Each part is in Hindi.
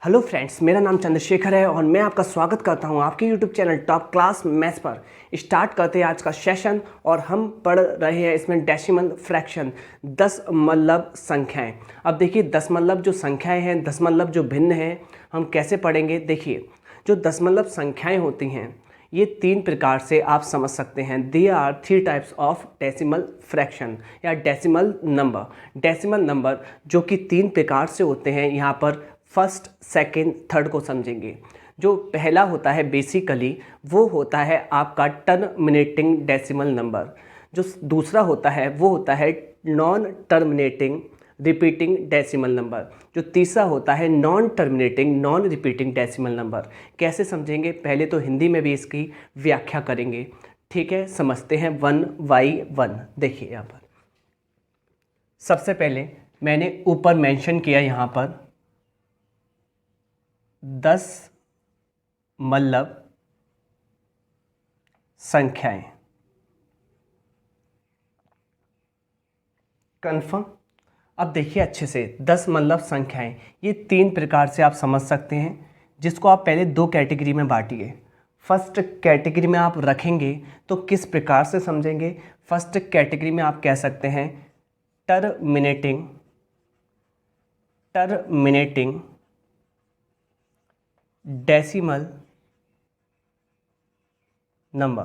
हेलो फ्रेंड्स, मेरा नाम चंद्रशेखर है और मैं आपका स्वागत करता हूं आपके YouTube channel top class maths पर। स्टार्ट करते हैं आज का सेशन और हम पढ़ रहे हैं इसमें डेसिमल फ्रैक्शन, दशमलव संख्याएं। अब देखिए, दशमलव जो संख्याएं हैं, दशमलव जो भिन्न हैं, हम कैसे पढ़ेंगे। देखिए, जो दशमलव संख्याएं होती हैं ये तीन प्रकार से आप समझ सकते हैं। There are three types of decimal fraction या डेसिमल नंबर। डेसिमल नंबर जो कि तीन प्रकार से होते हैं, यहाँ पर फर्स्ट, सेकंड, थर्ड को समझेंगे। जो पहला होता है बेसिकली वो होता है आपका टर्मिनेटिंग डेसिमल नंबर। जो दूसरा होता है वो होता है non terminating repeating decimal number. जो तीसरा होता है non terminating non repeating decimal number. कैसे समझेंगे, पहले तो हिंदी में भी इसकी व्याख्या करेंगे। ठीक है, समझते हैं 1/1। देखिए यहाँ पर सबसे पहले मैंने ऊपर मेंशन किया यहाँ पर दशमलव संख्याएं। कन्फर्म। अब देखिए अच्छे से, दशमलव संख्याएं ये तीन प्रकार से आप समझ सकते हैं, जिसको आप पहले दो कैटेगरी में बांटिए। फर्स्ट कैटेगरी में आप रखेंगे तो किस प्रकार से समझेंगे। फर्स्ट कैटेगरी में आप कह सकते हैं terminating decimal number.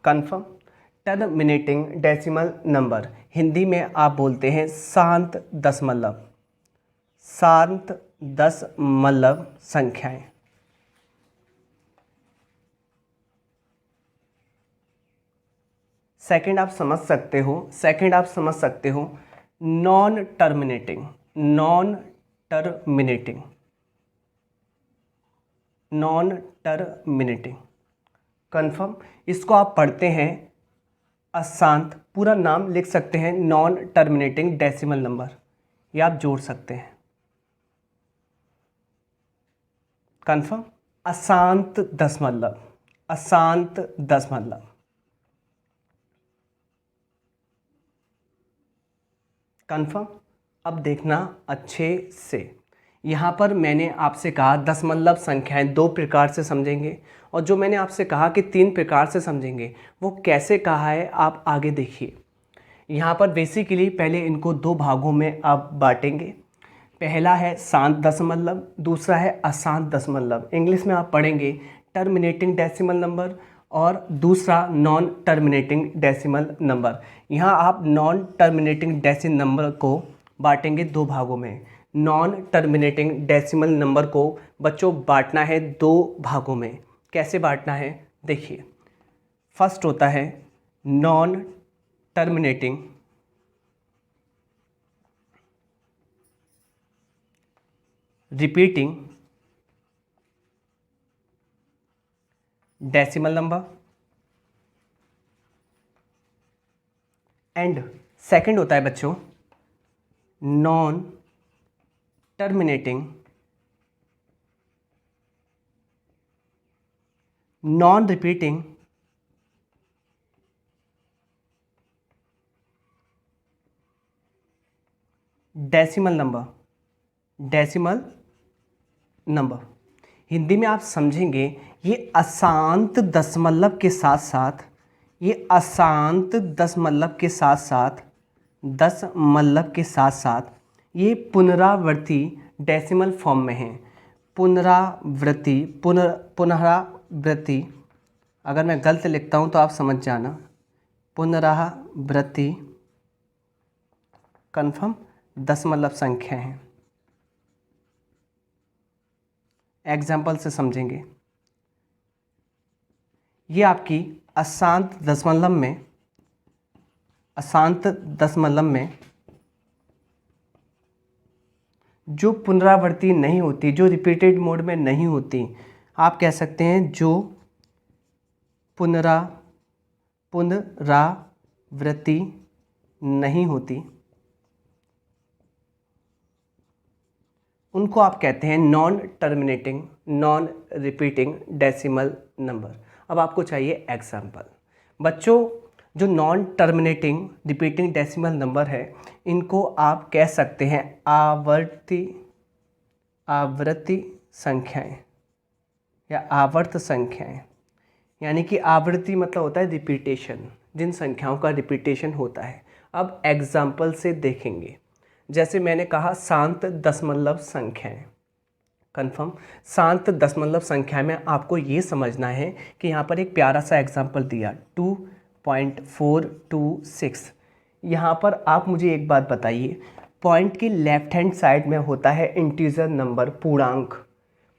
Confirm. Terminating decimal number Hindi में आप बोलते हैं शांत दशमलव संख्याएं। सेकंड आप समझ सकते हो नॉन टर्मिनेटिंग कन्फर्म। इसको आप पढ़ते हैं अशांत, पूरा नाम लिख सकते हैं नॉन टर्मिनेटिंग डेसिमल नंबर, ये आप जोड़ सकते हैं। कन्फर्म। अशांत दशमलव। कन्फर्म। अब देखना अच्छे से, यहाँ पर मैंने आपसे कहा दशमलव संख्याएं दो प्रकार से समझेंगे, और जो मैंने आपसे कहा कि तीन प्रकार से समझेंगे वो कैसे कहा है आप आगे देखिए। यहाँ पर बेसिकली पहले इनको दो भागों में आप बांटेंगे। पहला है शांत दशमलव, दूसरा है अशांत दशमलव। इंग्लिश में आप पढ़ेंगे टर्मिनेटिंग डेसिमल नंबर और दूसरा नॉन टर्मिनेटिंग डेसिमल नंबर। यहाँ आप नॉन टर्मिनेटिंग डेसिमल नंबर को बांटेंगे दो भागों में। नॉन टर्मिनेटिंग डेसिमल नंबर को बच्चों बांटना है दो भागों में। कैसे बांटना है देखिए, फर्स्ट होता है non terminating repeating decimal number and second होता है बच्चों non terminating non repeating decimal number. Hindi में आप समझेंगे ये अशांत दशमलव के साथ साथ ये पुनरावृत्ति डेसिमल फॉर्म में है। पुनरावृत्ति, अगर मैं गलत लिखता हूँ तो आप समझ जाना। पुनरावृत्ति कन्फर्म दशमलव संख्या है। एग्जाम्पल से समझेंगे। ये आपकी अशांत दशमलव में जो पुनरावृत्ति नहीं होती, जो रिपीटेड मोड में नहीं होती, आप कह सकते हैं जो पुनरावृत्ति नहीं होती, उनको आप कहते हैं non terminating non repeating decimal number. अब आपको चाहिए एग्जाम्पल। बच्चों, जो non terminating repeating decimal number है, इनको आप कह सकते हैं आवर्ती आवर्ती संख्याएं या आवर्त संख्याएं, यानी कि आवृत्ति मतलब होता है रिपीटेशन, जिन संख्याओं का रिपीटेशन होता है। अब एग्जाम्पल से देखेंगे, जैसे मैंने कहा शांत दशमलव संख्याएं। कंफर्म, शांत दशमलव संख्या में आपको ये समझना है कि यहाँ पर एक प्यारा सा एग्जाम्पल दिया 2.426। यहाँ पर आप मुझे एक बात बताइए, पॉइंट की लेफ्ट हैंड साइड में होता है इंटीजर नंबर, पूर्णांक।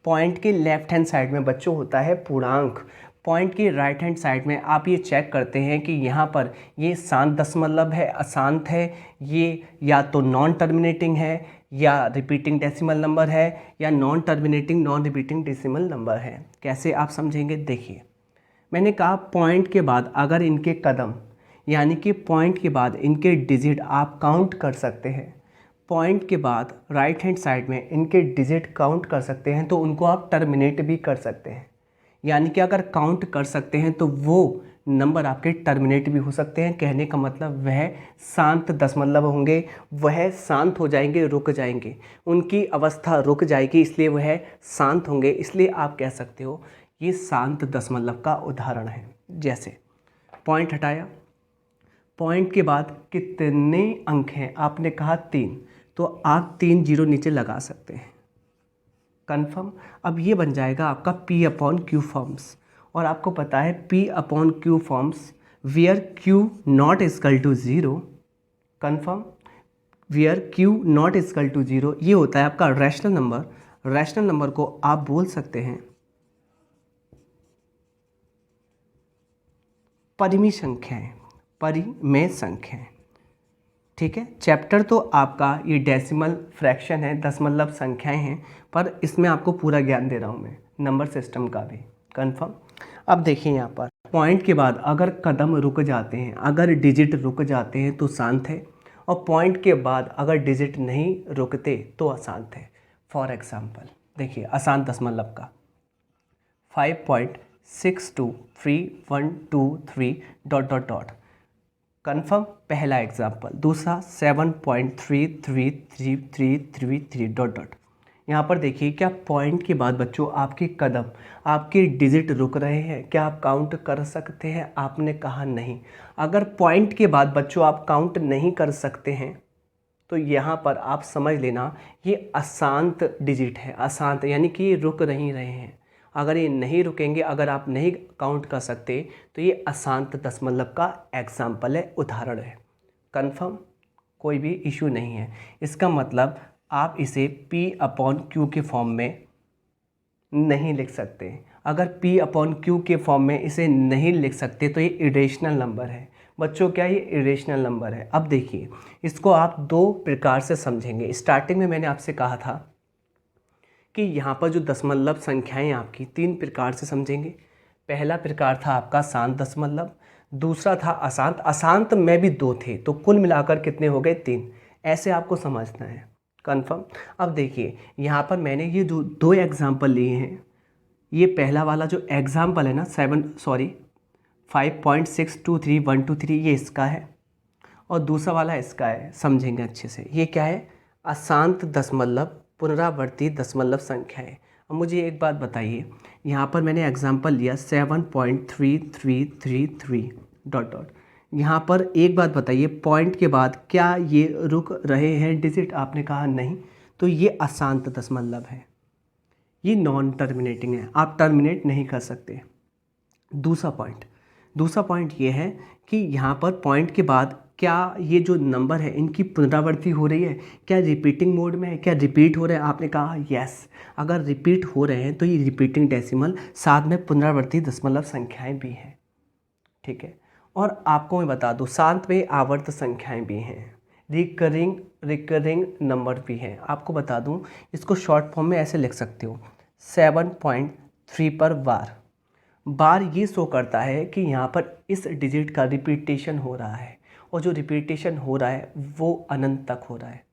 पॉइंट की लेफ्ट हैंड साइड में बच्चों होता है पूर्णांक। पॉइंट की राइट हैंड साइड में आप ये चेक करते हैं कि यहाँ पर ये शांत दशमलव है, अशांत है, ये या तो नॉन टर्मिनेटिंग है या रिपीटिंग डेसिमल नंबर है, या non terminating non repeating decimal number है। कैसे आप समझेंगे, देखिए मैंने कहा पॉइंट के बाद अगर इनके कदम, यानी कि पॉइंट के बाद इनके डिजिट आप काउंट कर सकते हैं, पॉइंट के बाद राइट हैंड साइड में इनके डिजिट काउंट कर सकते हैं, तो उनको आप टर्मिनेट भी कर सकते हैं। यानी कि अगर काउंट कर सकते हैं तो वो नंबर आपके टर्मिनेट भी हो सकते हैं। कहने का मतलब वह शांत दशमलव होंगे, वह शांत हो जाएंगे, रुक जाएंगे, उनकी अवस्था रुक जाएगी, इसलिए वह शांत होंगे। इसलिए आप कह सकते हो ये शांत दशमलव का उदाहरण है। जैसे पॉइंट हटाया, पॉइंट के बाद कितने अंक हैं, आपने कहा 3, तो आप 3 जीरो नीचे लगा सकते हैं। कन्फर्म। अब ये बन जाएगा आपका P/Q फॉर्म्स, और आपको पता है P/Q forms where Q not equal to 0। Confirm, where Q not equal to 0 ये होता है आपका रैशनल नंबर। रैशनल नंबर को आप बोल सकते हैं परिमेय संख्याएं, परिमेय संख्याएं। ठीक है, चैप्टर तो आपका ये डेसिमल फ्रैक्शन है, दशमलव संख्याएं हैं, पर इसमें आपको पूरा ज्ञान दे रहा हूँ मैं, नंबर सिस्टम का भी। कंफर्म। अब देखिए यहाँ पर पॉइंट के बाद अगर कदम रुक जाते हैं, अगर डिजिट रुक जाते हैं तो शांत है, और पॉइंट के बाद अगर डिजिट नहीं रुकते तो अशांत है। फॉर एग्जाम्पल देखिए अशांत दशमलव का 5.623123 डॉट डॉट डॉट। कन्फर्म, पहला एग्जाम्पल। दूसरा 7.33333 डॉट डॉट। यहाँ पर देखिए क्या पॉइंट के बाद बच्चों आपके कदम, आपके डिजिट रुक रहे हैं, क्या आप काउंट कर सकते हैं? आपने कहा नहीं। अगर पॉइंट के बाद बच्चों आप काउंट नहीं कर सकते हैं तो यहाँ पर आप समझ लेना ये अशांत डिजिट है, अशांत यानी कि ये रुक नहीं रहे हैं। अगर ये नहीं रुकेंगे, अगर आप नहीं काउंट कर सकते तो ये अशांत दशमलव का एग्जाम्पल है, उदाहरण है। कन्फर्म, कोई भी इशू नहीं है। इसका मतलब आप इसे P/Q के फॉर्म में नहीं लिख सकते। अगर P/Q के फॉर्म में इसे नहीं लिख सकते तो ये इरेशनल नंबर है। बच्चों क्या ये इरेशनल नंबर है? अब देखिए इसको आप दो प्रकार से समझेंगे। स्टार्टिंग में मैंने आपसे कहा था कि यहाँ पर जो दशमलव संख्याएं आपकी 3 प्रकार से समझेंगे। पहला प्रकार था आपका शांत दशमलव, दूसरा था अशांत, अशांत में भी 2 थे, तो कुल मिलाकर कितने हो गए? 3। ऐसे आपको समझना है। कन्फर्म। अब देखिए यहाँ पर मैंने ये जो 2 एग्जाम्पल लिए हैं, ये पहला वाला जो एग्जाम्पल है ना 5.633123 ये इसका है, और दूसरा वाला इसका है। समझेंगे अच्छे से। ये क्या है? अशांत दशमलव, पुनरावर्ती दशमलव संख्या है। अब मुझे एक बात बताइए, यहाँ पर मैंने एग्जाम्पल लिया 7.3333 डॉट डॉट। यहाँ पर एक बात बताइए, पॉइंट के बाद क्या ये रुक रहे हैं डिजिट? आपने कहा नहीं, तो ये अशांत दशमलव है, ये नॉन टर्मिनेटिंग है, आप टर्मिनेट नहीं कर सकते। दूसरा पॉइंट ये है कि यहाँ पर पॉइंट के बाद क्या ये जो नंबर है इनकी पुनरावृत्ति हो रही है? क्या रिपीटिंग मोड में है? क्या रिपीट हो रहे हैं? आपने कहा यस। अगर रिपीट हो रहे हैं तो ये रिपीटिंग डेसिमल, साथ में पुनरावृत्ति दशमलव संख्याएं भी हैं। ठीक है, और आपको मैं बता दूं शांत में आवर्त संख्याएं भी हैं, रिकरिंग नंबर भी हैं। आपको बता दूं इसको शॉर्ट फॉर्म में ऐसे लिख सकते हो 7.3 पर बार ये शो करता है कि यहाँ पर इस डिजिट का रिपीटेशन हो रहा है, और जो रिपीटेशन हो रहा है वो अनंत तक हो रहा है।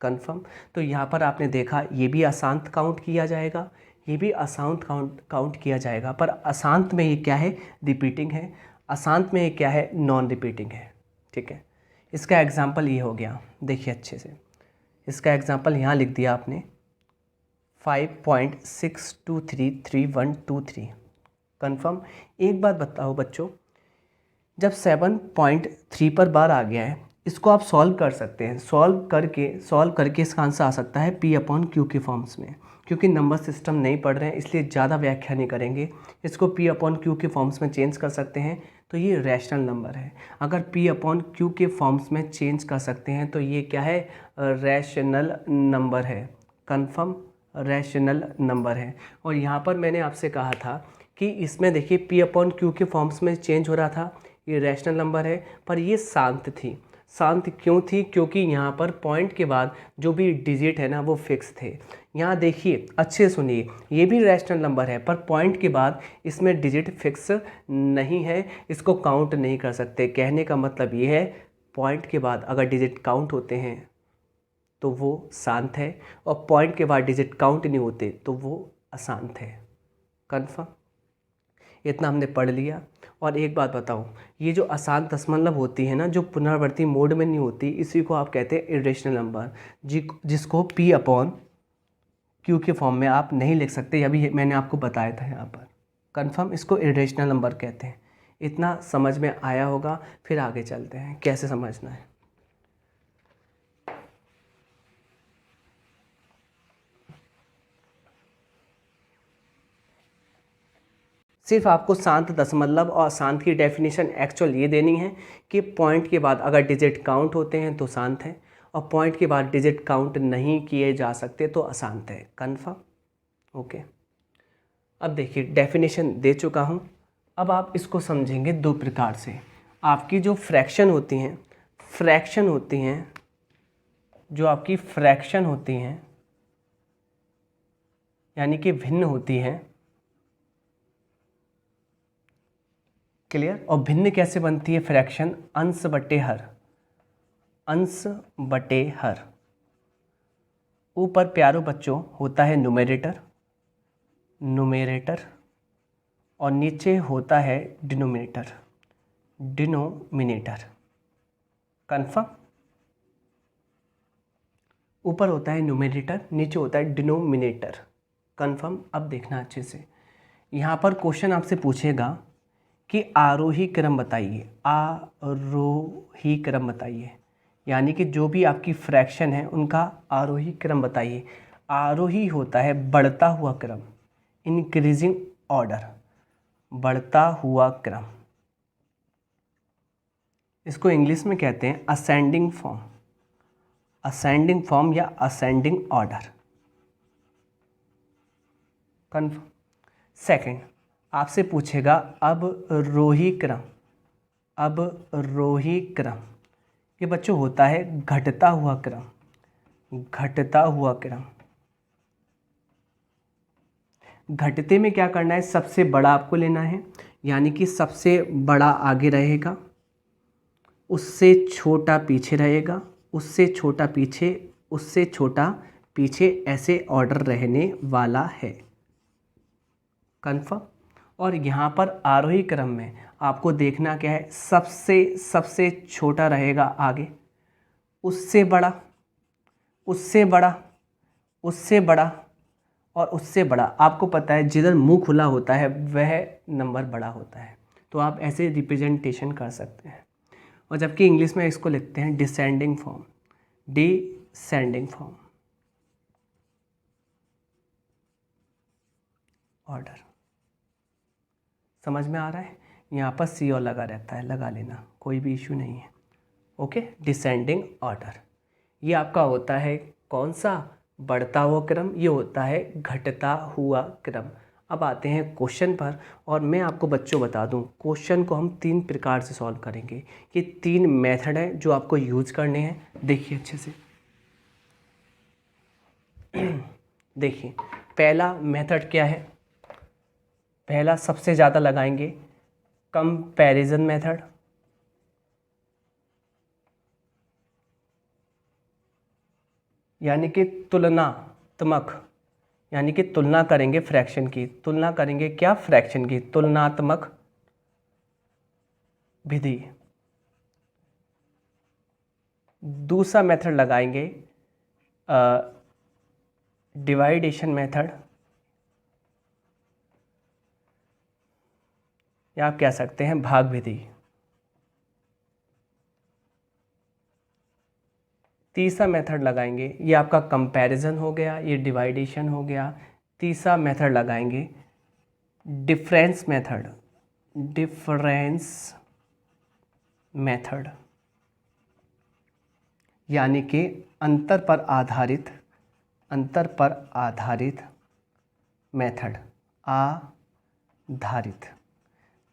कंफर्म। तो यहाँ पर आपने देखा ये भी अशांत काउंट किया जाएगा, ये भी अशांत काउंट किया जाएगा, पर अशांत में ये क्या है? रिपीटिंग है। अशांत में ये क्या है? नॉन रिपीटिंग है। ठीक है, इसका एग्जाम्पल ये हो गया। देखिए अच्छे से, इसका एग्जाम्पल यहाँ लिख दिया आपने 5.6233123। कन्फर्म। एक बात बताओ बच्चों, जब 7.3 पर बार आ गया है, इसको आप सॉल्व कर सकते हैं। सॉल्व करके इसका आंसर आ सकता है P/Q के फॉर्म्स में। क्योंकि नंबर सिस्टम नहीं पढ़ रहे हैं इसलिए ज़्यादा व्याख्या नहीं करेंगे, इसको P/Q के फॉर्म्स में चेंज कर सकते हैं तो ये रैशनल नंबर है। अगर P/Q के फॉर्म्स में चेंज कर सकते हैं तो ये क्या है, रैशनल नंबर है। कन्फर्म, रैशनल नंबर है। और यहाँ पर मैंने आपसे कहा था कि इसमें देखिए P/Q के फॉर्म्स में चेंज हो रहा था, ये रैशनल नंबर है, पर ये शांत थी। शांत क्यों थी? क्योंकि यहाँ पर पॉइंट के बाद जो भी डिजिट है ना वो फिक्स थे। यहाँ देखिए अच्छे सुनिए, ये भी रैशनल नंबर है पर पॉइंट के बाद इसमें डिजिट फिक्स नहीं है, इसको काउंट नहीं कर सकते। कहने का मतलब ये है पॉइंट के बाद अगर डिजिट काउंट होते हैं तो वो शांत है, और पॉइंट के बाद डिजिट काउंट नहीं होते तो वो अशांत है। कन्फर्म, इतना हमने पढ़ लिया। और एक बात बताऊं, ये जो अशांत दशमलव होती है ना, जो पुनरावर्ती मोड में नहीं होती, इसी को आप कहते हैं इरेशनल नंबर, जिसको P/Q के फॉर्म में आप नहीं लिख सकते। अभी मैंने आपको बताया था यहाँ पर। कन्फर्म, इसको इरेशनल नंबर कहते हैं। इतना समझ में आया होगा। फिर आगे चलते हैं कैसे समझना है। सिर्फ आपको शांत दशमलव और शांत की डेफिनेशन एक्चुअल ये देनी है कि पॉइंट के बाद अगर डिजिट काउंट होते हैं तो शांत है, और पॉइंट के बाद डिजिट काउंट नहीं किए जा सकते तो अशांत है। Confirm, okay. अब देखिए डेफिनेशन दे चुका हूँ, अब आप इसको समझेंगे दो प्रकार से। आपकी जो फ्रैक्शन होती हैं, जो आपकी फ्रैक्शन होती हैं यानी कि भिन्न होती हैं, क्लियर। और भिन्न कैसे बनती है फ्रैक्शन? अंश बटे हर। ऊपर प्यारो बच्चों होता है न्यूमेरेटर, और नीचे होता है डिनोमिनेटर। कन्फर्म, ऊपर होता है न्यूमेरेटर, नीचे होता है डिनोमिनेटर। कन्फर्म। अब देखना अच्छे से, यहाँ पर क्वेश्चन आपसे पूछेगा कि आरोही क्रम बताइए, यानी कि जो भी आपकी फ्रैक्शन है उनका आरोही क्रम बताइए। आरोही होता है बढ़ता हुआ क्रम, इंक्रीजिंग ऑर्डर, बढ़ता हुआ क्रम। इसको इंग्लिश में कहते हैं असेंडिंग फॉर्म या असेंडिंग ऑर्डर। कन्फर्म। सेकंड, आपसे पूछेगा अब रोही क्रम, ये बच्चों होता है घटता हुआ क्रम। घटते में क्या करना है? सबसे बड़ा आपको लेना है, यानी कि सबसे बड़ा आगे रहेगा, उससे छोटा पीछे रहेगा, उससे छोटा पीछे, ऐसे ऑर्डर रहने वाला है। कन्फर्म। और यहाँ पर आरोही क्रम में आपको देखना क्या है? सबसे छोटा रहेगा आगे, उससे बड़ा, और उससे बड़ा। आपको पता है जिधर मुंह खुला होता है वह नंबर बड़ा होता है, तो आप ऐसे रिप्रेजेंटेशन कर सकते हैं। और जबकि इंग्लिश में इसको लिखते हैं डिसेंडिंग फॉर्म। ऑर्डर समझ में आ रहा है? यहाँ पर सी और लगा रहता है, लगा लेना, कोई भी इशू नहीं है। ओके, डिसेंडिंग ऑर्डर ये आपका होता है कौन सा? बढ़ता हुआ क्रम। ये होता है घटता हुआ क्रम। अब आते हैं क्वेश्चन पर, और मैं आपको बच्चों बता दूं क्वेश्चन को हम 3 प्रकार से सॉल्व करेंगे। ये 3 मेथड हैं जो आपको यूज करने हैं। देखिए अच्छे से, देखिए पहला मेथड क्या है? पहला सबसे ज़्यादा लगाएंगे कंपैरिजन मेथड, यानी कि तुलनात्मक, यानी कि तुलना करेंगे फ्रैक्शन की, तुलना करेंगे क्या? फ्रैक्शन की तुलनात्मक विधि। दूसरा मेथड लगाएंगे डिवाइडेशन मेथड, या आप कह सकते हैं भाग विधि। तीसरा मेथड लगाएंगे, ये आपका कंपैरिजन हो गया, ये डिवाइडेशन हो गया। तीसरा मेथड लगाएंगे डिफरेंस मेथड, डिफरेंस मेथड यानी कि अंतर पर आधारित मेथड, आधारित।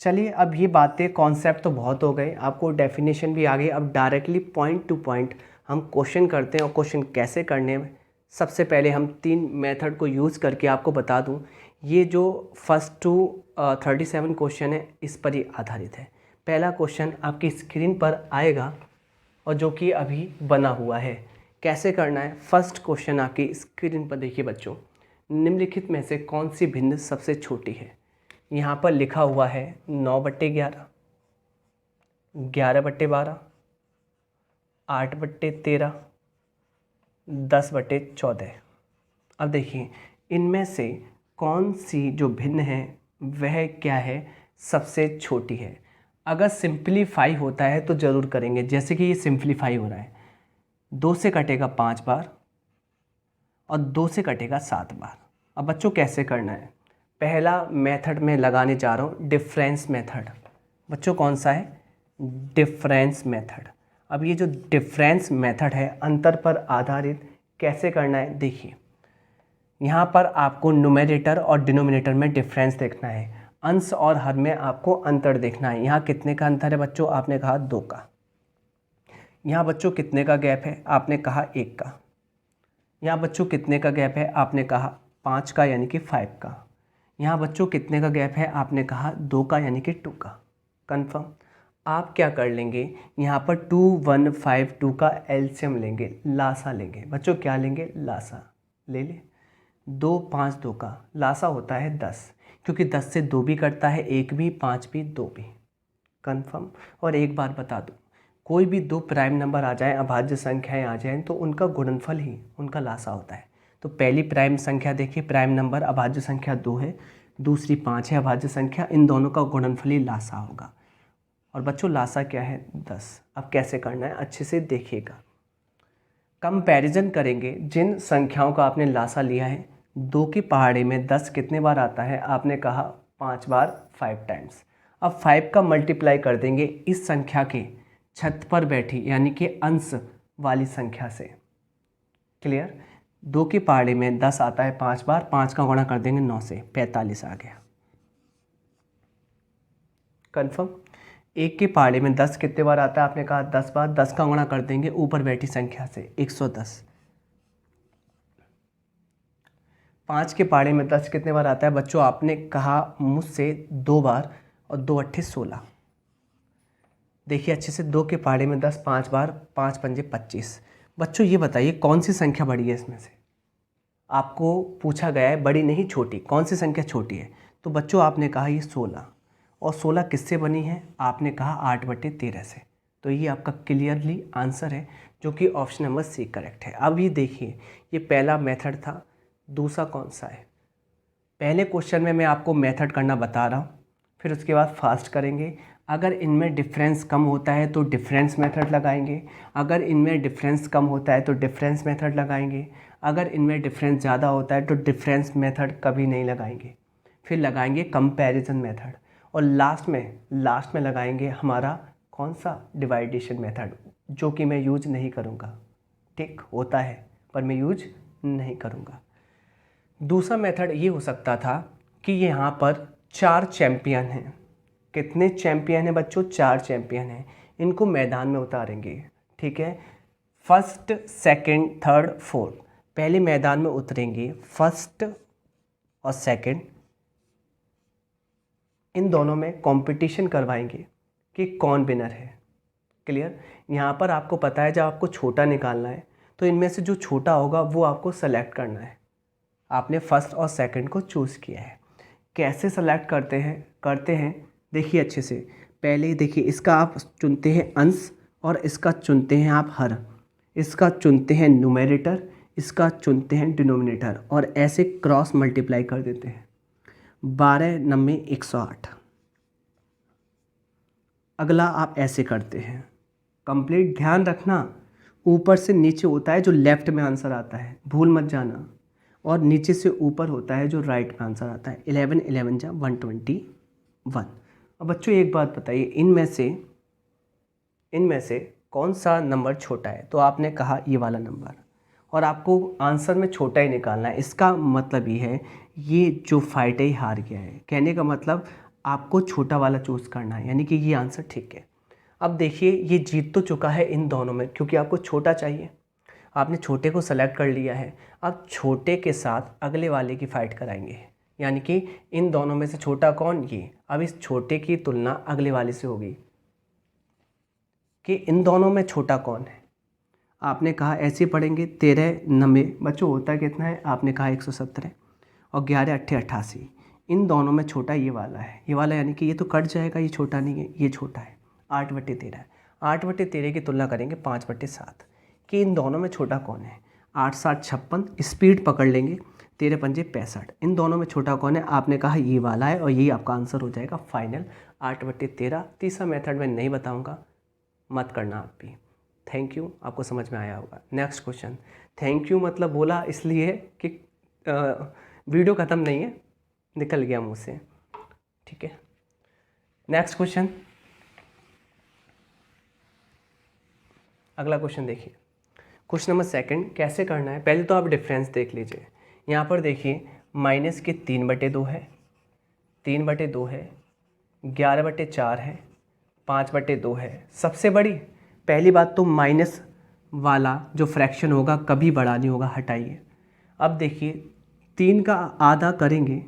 चलिए, अब ये बातें कॉन्सेप्ट तो बहुत हो गए, आपको डेफिनेशन भी आ गई। अब डायरेक्टली पॉइंट टू पॉइंट हम क्वेश्चन करते हैं। और क्वेश्चन कैसे करने हैं, सबसे पहले हम 3 मेथड को यूज़ करके आपको बता दूं। ये जो फर्स्ट टू 37 क्वेश्चन है, इस पर ही आधारित है। पहला क्वेश्चन आपकी स्क्रीन पर आएगा और जो कि अभी बना हुआ है। कैसे करना है, फर्स्ट क्वेश्चन आपकी स्क्रीन पर देखिए बच्चों। निम्नलिखित में से कौन सी भिन्न सबसे छोटी है? यहाँ पर लिखा हुआ है 9/11, 11/12, 8/13, 10/14। अब देखिए, इनमें से कौन सी जो भिन्न है वह क्या है, सबसे छोटी है। अगर सिंपलीफाई होता है तो ज़रूर करेंगे। जैसे कि ये सिंपलीफाई हो रहा है, 2 से कटेगा 5 बार और 2 से कटेगा 7 बार। अब बच्चों कैसे करना है, पहला मेथड में लगाने जा रहा हूँ डिफरेंस मेथड। बच्चों कौन सा है, डिफरेंस मेथड। अब ये जो डिफरेंस मेथड है, अंतर पर आधारित, कैसे करना है देखिए। यहाँ पर आपको न्यूमरेटर और डिनोमिनेटर में डिफरेंस देखना है, अंश और हर में आपको अंतर देखना है। यहाँ कितने का अंतर है बच्चों, आपने कहा 2 का। यहाँ बच्चों कितने का गैप है, आपने कहा 1 का। यहाँ बच्चों कितने का गैप है, आपने कहा 5 का यानी कि 5 का। यहाँ बच्चों कितने का गैप है, आपने कहा 2 का यानी कि 2 का। कंफर्म। आप क्या कर लेंगे, यहाँ पर 2152 का एलसीएम लेंगे, लासा लेंगे। बच्चों क्या लेंगे, लासा ले ले। 2 5 2 का लासा होता है 10, क्योंकि 10 से 2 भी कटता है, 1 भी, 5 भी, 2 भी। कंफर्म। और एक बात बता दूँ, कोई भी 2 प्राइम नंबर आ जाए, अभाज्य संख्याएं आ जाएं, तो उनका गुणनफल ही उनका लासा होता है। तो पहली प्राइम संख्या देखिए, प्राइम नंबर अभाज्य संख्या 2 है, दूसरी 5 है अभाज्य संख्या, इन दोनों का गुणनफल ही लासा होगा। और बच्चों लासा क्या है, 10। अब कैसे करना है, अच्छे से देखिएगा। कंपैरिजन करेंगे जिन संख्याओं का आपने लासा लिया है। 2 की पहाड़ी में 10 कितने बार आता है, आपने कहा 5 बार, 5 टाइम्स। अब 5 का मल्टीप्लाई कर देंगे इस संख्या के छत पर बैठी यानी कि अंश वाली संख्या से। क्लियर। 2 की पहाड़ी में 10 आता है 5 बार, 5 का गुणा कर देंगे 9 से, 45 आ गया। कंफर्म। 1 की पहाड़ी में 10 कितने बार आता है, आपने कहा 10 बार, 10 का गुणा कर देंगे ऊपर बैठी संख्या से, 110। 5 की पहाड़ी में 10 कितने बार आता है बच्चों, आपने कहा मुझसे 2 बार, और 2 अट्ठे 16। देखिए अच्छे से, 2 के पहाड़ी में 10 5 बार, 5 पंजे 25। बच्चों ये बताइए कौन सी संख्या बड़ी है इसमें से। आपको पूछा गया है बड़ी नहीं छोटी, कौन सी संख्या छोटी है। तो बच्चों आपने कहा ये 16, और 16 किससे बनी है, आपने कहा 8/13 से। तो ये आपका क्लियरली आंसर है, जो कि ऑप्शन नंबर सी करेक्ट है। अब ये देखिए, ये पहला मेथड था, दूसरा कौन सा है। पहले क्वेश्चन में मैं आपको मेथड करना बता रहा हूँ, फिर उसके बाद फास्ट करेंगे। अगर इनमें डिफरेंस कम होता है तो डिफरेंस मेथड लगाएंगे, अगर इनमें डिफरेंस कम होता है तो डिफरेंस मेथड लगाएंगे, अगर इनमें डिफरेंस ज़्यादा होता है तो डिफरेंस मेथड कभी नहीं लगाएंगे। फिर लगाएंगे कंपैरिजन मेथड, और लास्ट में लगाएंगे हमारा कौन सा, डिवाइडेशन मेथड, जो कि मैं यूज नहीं करूँगा। ठीक होता है पर मैं यूज नहीं करूँगा। दूसरा मेथड ये हो सकता था कि यहाँ पर 4 चैम्पियन हैं। कितने चैम्पियन हैं बच्चों, 4 चैम्पियन हैं। इनको मैदान में उतारेंगे, ठीक है। फर्स्ट सेकंड थर्ड फोर्थ, पहले मैदान में उतरेंगे फर्स्ट और सेकंड, इन दोनों में कंपटीशन करवाएंगे कि कौन विनर है। क्लियर। यहाँ पर आपको पता है, जब आपको छोटा निकालना है तो इनमें से जो छोटा होगा वो आपको सेलेक्ट करना है। आपने फर्स्ट और सेकंड को चूज़ किया है। कैसे सेलेक्ट करते हैं देखिए अच्छे से। पहले देखिए, इसका आप चुनते हैं अंश, और इसका चुनते हैं आप हर। इसका चुनते हैं न्यूमरेटर, इसका चुनते हैं डिनोमिनेटर और ऐसे क्रॉस मल्टीप्लाई कर देते हैं। 12 नम्मे 108। अगला आप ऐसे करते हैं, कंप्लीट ध्यान रखना ऊपर से नीचे होता है जो लेफ्ट में आंसर आता है, भूल मत जाना, और नीचे से ऊपर होता है जो राइट में आंसर आता है। 11 11 जा 121। अब बच्चों एक बात बताइए, इनमें से कौन सा नंबर छोटा है? तो आपने कहा ये वाला नंबर, और आपको आंसर में छोटा ही निकालना है। इसका मतलब ये है ये जो फाइट है हार गया है। कहने का मतलब आपको छोटा वाला चूज़ करना है, यानी कि ये आंसर ठीक है। अब देखिए ये जीत तो चुका है इन दोनों में, क्योंकि आपको छोटा चाहिए, आपने छोटे को सेलेक्ट कर लिया है। अब छोटे के साथ अगले वाले की फ़ाइट कराएंगे, यानी कि इन दोनों में से छोटा कौन? ये। अब इस छोटे की तुलना अगले वाले से होगी कि इन दोनों में छोटा कौन है। आपने कहा ऐसे पढ़ेंगे, 13 नब्बे बच्चों होता कितना है? आपने कहा 117, और 11 अट्ठे 88। इन दोनों में छोटा ये वाला है, ये वाला, यानी कि ये तो कट जाएगा, ये छोटा नहीं है, ये छोटा है। 8/13 है। 8/13 की तुलना करेंगे 5/7 कि इन दोनों में छोटा कौन है। 8 7 56, स्पीड पकड़ लेंगे। 13 पंजे 65, इन दोनों में छोटा कौन है? आपने कहा ये वाला है, और यही आपका आंसर हो जाएगा फाइनल 8/13। तीसरा मेथड मैं नहीं बताऊँगा, मत करना आप भी। थैंक यू, आपको समझ में आया होगा। Next question. थैंक यू मतलब बोला इसलिए कि वीडियो ख़त्म नहीं है, निकल गया मुँह से, ठीक है। नेक्स्ट क्वेश्चन, अगला क्वेश्चन देखिए, क्वेश्चन नंबर सेकंड। कैसे करना है? पहले तो आप डिफरेंस देख लीजिए। यहाँ पर देखिए माइनस के 3/2 है, 3/2 है, 11/4 है, 5/2 है। सबसे बड़ी पहली बात तो माइनस वाला जो फ्रैक्शन होगा कभी बड़ा नहीं होगा, हटाइए। अब देखिए 3 का आधा करेंगे,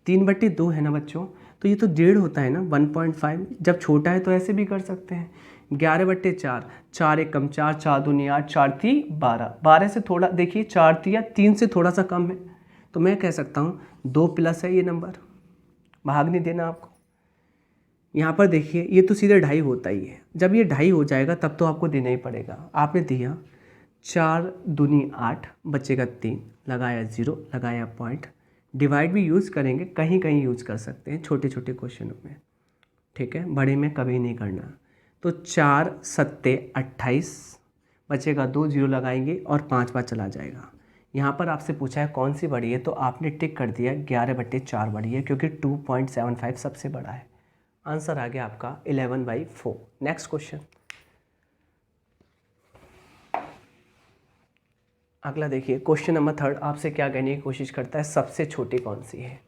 3/2 है ना बच्चों, तो ये तो 1.5 होता है ना, 1.5। जब छोटा है तो ऐसे भी कर सकते हैं। 11/4, 4 एक कम 4, 4 दूनी 8, 4 ती 12, 12 से थोड़ा देखिए 4 तिया 3 से थोड़ा सा कम है, तो मैं कह सकता हूँ 2 प्लस है ये नंबर, भाग नहीं देना आपको। यहाँ पर देखिए ये तो सीधे 2.5 होता ही है, जब ये 2.5 हो जाएगा तब तो आपको देना ही पड़ेगा। आपने दिया 4 दूनी 8, बचेगा 3, लगाया 0, लगाया पॉइंट। डिवाइड भी यूज़ करेंगे, कहीं कहीं यूज़ कर सकते हैं छोटे छोटे क्वेश्चनों में, ठीक है, बड़े में कभी नहीं करना। तो 4 सत्ते 28, बचेगा 2, 0 लगाएंगे और 5 बार चला जाएगा। यहाँ पर आपसे पूछा है कौन सी बड़ी है, तो आपने टिक कर दिया 11/4 बड़ी है, क्योंकि 2.75 सबसे बड़ा है। आंसर आ गया आपका 11/4। नेक्स्ट क्वेश्चन, अगला देखिए, क्वेश्चन नंबर थर्ड आपसे क्या कहने की कोशिश करता है, सबसे छोटी कौन सी है?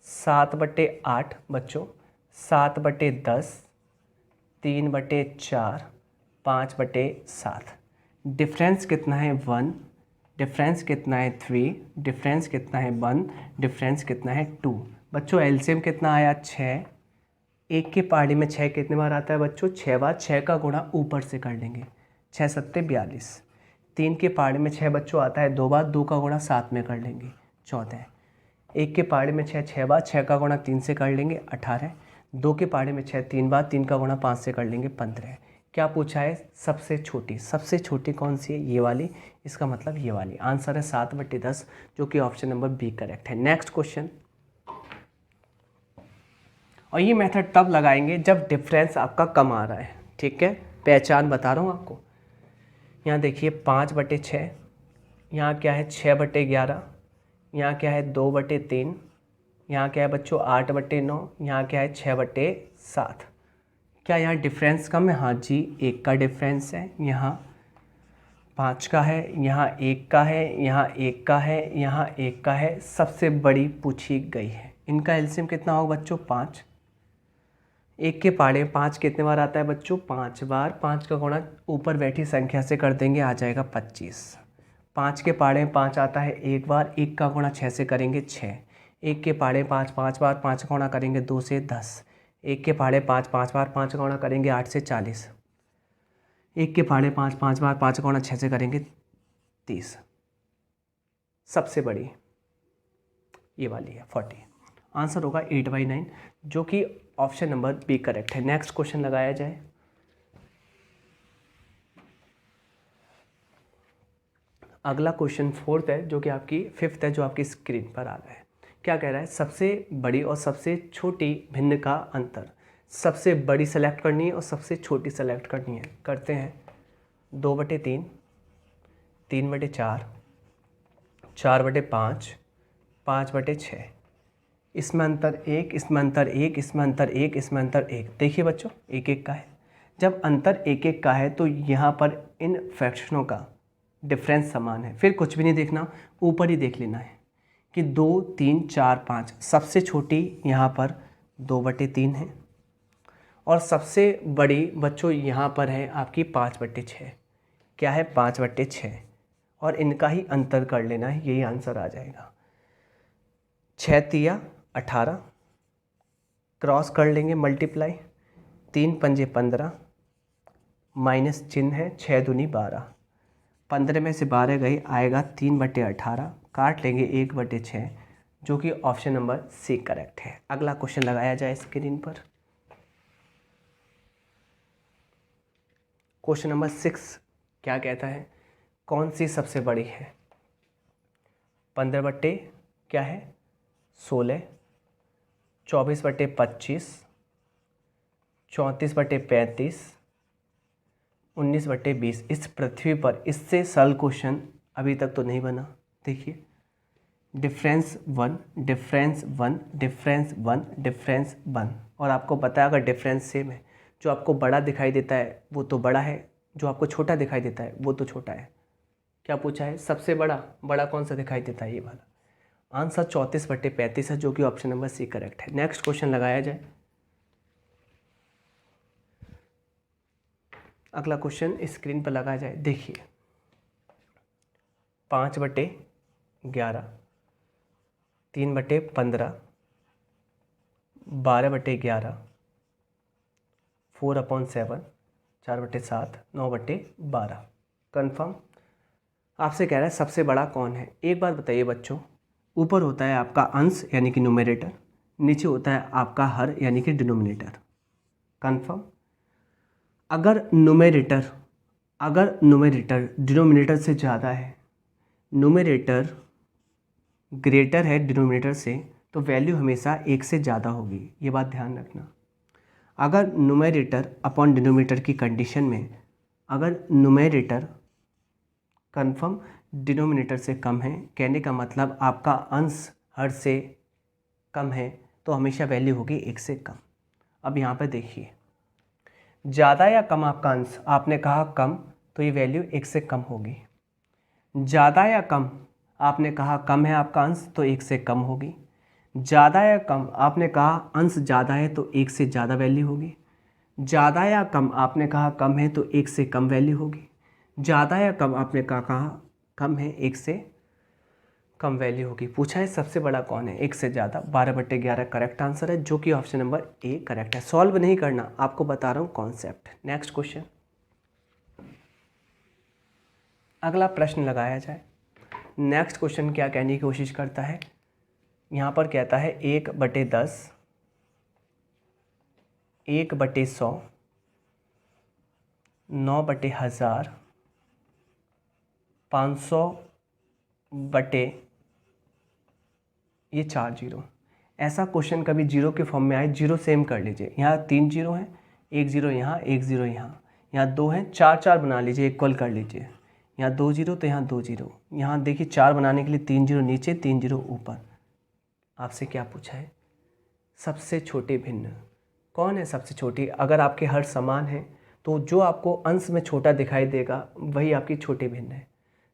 7/8 बच्चों, 7/10, 3/4, 5/7। डिफरेंस कितना है? 1। डिफरेंस कितना है? 3। डिफरेंस कितना है? 1। डिफरेंस कितना है? 2। बच्चों एलसीएम कितना आया? 6। एक के पहाड़ी में 6 कितने बार आता है बच्चों? 6 बार। 6 का गुणा ऊपर से कर लेंगे, 6 सत्ते 42। 3 के पहाड़ी में 6 बच्चों आता है 2 बार, 2 का गुणा 7 में कर लेंगे, 14। एक के पहाड़ी में 6 6 बार, 6 का गुणा 3 से कर लेंगे, 18। 2 के पहाड़ी में 6 3 बार, 3 का गुणा 5 से कर लेंगे, 15। क्या पूछा है? सबसे छोटी। सबसे छोटी कौन सी है? ये वाली, इसका मतलब ये वाली। आंसर है 7/10, जो कि ऑप्शन नंबर बी करेक्ट है। नेक्स्ट क्वेश्चन, और ये मेथड तब लगाएंगे जब डिफरेंस आपका कम आ रहा है, ठीक है, पहचान बता रहा हूँ आपको। यहाँ देखिए 5/6, यहाँ क्या है 6/11, यहाँ क्या है 2/3, यहाँ क्या है बच्चों 8/9, यहाँ क्या है 6/7। क्या यहाँ डिफरेंस कम है? हाँ जी, 1 का डिफरेंस है, यहाँ 5 का है, यहाँ 1 का है, यहाँ 1 का है, यहाँ 1 का है। सबसे बड़ी पूछी गई है। इनका एलसीएम कितना होगा बच्चों? 5। 1 के पहाड़े 5 कितने बार आता है बच्चों? 5 बार। 5 का गुणा ऊपर बैठी संख्या से कर देंगे, आ जाएगा 25। 5 के पहाड़े 5 आता है 1 बार, 1 का गुणा 6 से करेंगे 6। 1 के पहाड़े 5 5 बार, 5 का गुणा करेंगे 2 से 10। 1 के पहाड़े 5 5 बार, 5 का गुणा करेंगे 8 से 40। 1 के पहाड़े 5 5 बार, 5 का गुणा 6 से करेंगे 30। सबसे बड़ी ये वाली है 40। आंसर होगा 8/9, जो कि ऑप्शन नंबर बी करेक्ट है। नेक्स्ट क्वेश्चन लगाया जाए। अगला क्वेश्चन फोर्थ है जो कि आपकी फिफ्थ है, जो आपकी स्क्रीन पर आ रहा है। क्या कह रहा है? सबसे बड़ी और सबसे छोटी भिन्न का अंतर। सबसे बड़ी सेलेक्ट करनी है और सबसे छोटी सेलेक्ट करनी है। करते हैं 2/3, 3/4, 4/5, 5/6। इसमें अंतर 1, इसमें अंतर 1, इसमें अंतर 1, इसमें अंतर 1। देखिए बच्चों, 1-1 का है। जब अंतर 1-1 का है तो यहाँ पर इन फ्रैक्शनों का डिफरेंस समान है। फिर कुछ भी नहीं देखना, ऊपर ही देख लेना है कि 2, 3, 4, 5। सबसे छोटी यहाँ पर 2/3 है और सबसे बड़ी बच्चों यहाँ पर है आपकी 5/6। क्या है? 5/6। और इनका ही अंतर कर लेना है, यही आंसर आ जाएगा। 6×3 = 18, क्रॉस कर लेंगे मल्टीप्लाई, 3×5 = 15, माइनस चिन्ह है, 6×2 = 12। 15 में से 12 गई, आएगा 3/18, काट लेंगे 1/6, जो कि ऑप्शन नंबर सी करेक्ट है। अगला क्वेश्चन लगाया जाए स्क्रीन पर। क्वेश्चन नंबर 6 क्या कहता है? कौन सी सबसे बड़ी है? 15 क्या है? 16, 24/25, 34/35, 19/20। इस पृथ्वी पर इससे सरल क्वेश्चन अभी तक तो नहीं बना। देखिए, डिफरेंस 1, डिफरेंस 1, डिफरेंस 1, डिफरेंस 1। और आपको पता है अगर डिफरेंस सेम है, जो आपको बड़ा दिखाई देता है वो तो बड़ा है, जो आपको छोटा दिखाई देता है वो तो छोटा है। क्या पूछा है? सबसे बड़ा। बड़ा कौन सा दिखाई देता है? ये वाला। आंसर 34/35 है, जो कि ऑप्शन नंबर सी करेक्ट है। नेक्स्ट क्वेश्चन लगाया जाए। अगला क्वेश्चन स्क्रीन पर लगाया जाए। देखिए, 5/11, 3/15, 12/11, 4/7, 4/7, 9/12। कन्फर्म? आपसे कह रहा है सबसे बड़ा कौन है। एक बात बताइए बच्चों, ऊपर होता है आपका अंश यानी कि न्यूमरेटर, नीचे होता है आपका हर यानी कि डिनोमिनेटर। कन्फर्म? अगर न्यूमरेटर डिनोमिनेटर से ज़्यादा है, न्यूमरेटर ग्रेटर है डिनोमिनेटर से, तो वैल्यू हमेशा 1 से ज़्यादा होगी। ये बात ध्यान रखना। अगर न्यूमरेटर अपॉन डिनोमिनेटर की कंडीशन में, अगर न्यूमरेटर कन्फर्म डिनोमिनेटर से कम है, कहने का मतलब आपका अंश हर से कम है, तो हमेशा वैल्यू होगी 1 से कम। अब यहाँ पर देखिए, ज़्यादा या कम आपका अंश, आपने कहा कम, तो ये वैल्यू 1 से कम होगी। ज़्यादा या कम, आपने कहा कम है आपका अंश, तो 1 से कम होगी। ज़्यादा या कम, आपने कहा अंश ज़्यादा है, तो 1 से ज़्यादा वैल्यू होगी। ज़्यादा या कम, आपने कहा कम है, तो 1 से कम वैल्यू होगी। ज़्यादा या कम, आपने कहा कम है, 1 से कम वैल्यू होगी। पूछा है सबसे बड़ा कौन है? 1 से ज़्यादा। 12/11 करेक्ट आंसर है, जो कि ऑप्शन नंबर ए करेक्ट है। सॉल्व नहीं करना, आपको बता रहा हूँ कॉन्सेप्ट। नेक्स्ट क्वेश्चन, अगला प्रश्न लगाया जाए। नेक्स्ट क्वेश्चन क्या कहने की कोशिश करता है? यहाँ पर कहता है 1/10, 1/100, 9/1000, 500 ये 4 जीरो। ऐसा क्वेश्चन कभी जीरो के फॉर्म में आए, जीरो सेम कर लीजिए। यहाँ 3 जीरो हैं, 1 जीरो यहाँ, 1 जीरो यहाँ, यहाँ 2 हैं, 4 बना लीजिए, इक्वल कर लीजिए। यहाँ 2 जीरो तो यहाँ 2 जीरो। यहाँ देखिए 4 बनाने के लिए 3 जीरो नीचे, 3 जीरो ऊपर। आपसे क्या पूछा है? सबसे छोटे भिन्न कौन है? सबसे छोटी, अगर आपके हर समान है तो जो आपको अंश में छोटा दिखाई देगा वही आपकी छोटी भिन्न है।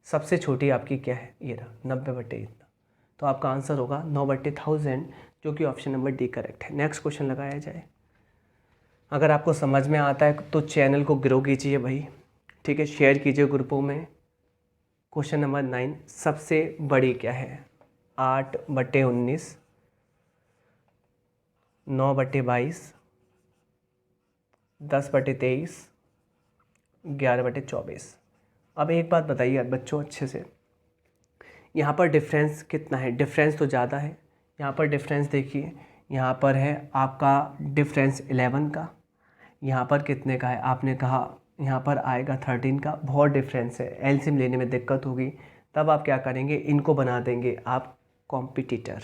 सबसे छोटी आपकी क्या है? ये रहा 90 इतना। तो आपका आंसर होगा 9/1000, जो कि ऑप्शन नंबर डी करेक्ट है। नेक्स्ट क्वेश्चन लगाया जाए। अगर आपको समझ में आता है तो चैनल को ग्रो कीजिए भाई, ठीक है, शेयर कीजिए ग्रुपों में। क्वेश्चन नंबर 9, सबसे बड़ी क्या है? 8/19, 9/22, 10/23, 11/24। अब एक बात बताइए बच्चों अच्छे से, यहाँ पर डिफरेंस कितना है? डिफरेंस तो ज़्यादा है। यहाँ पर डिफरेंस देखिए, यहाँ पर है आपका डिफरेंस 11 का, यहाँ पर कितने का है? आपने कहा यहाँ पर आएगा 13 का। बहुत डिफरेंस है, एलसीएम लेने में दिक्कत होगी। तब आप क्या करेंगे, इनको बना देंगे आप कॉम्पिटिटर,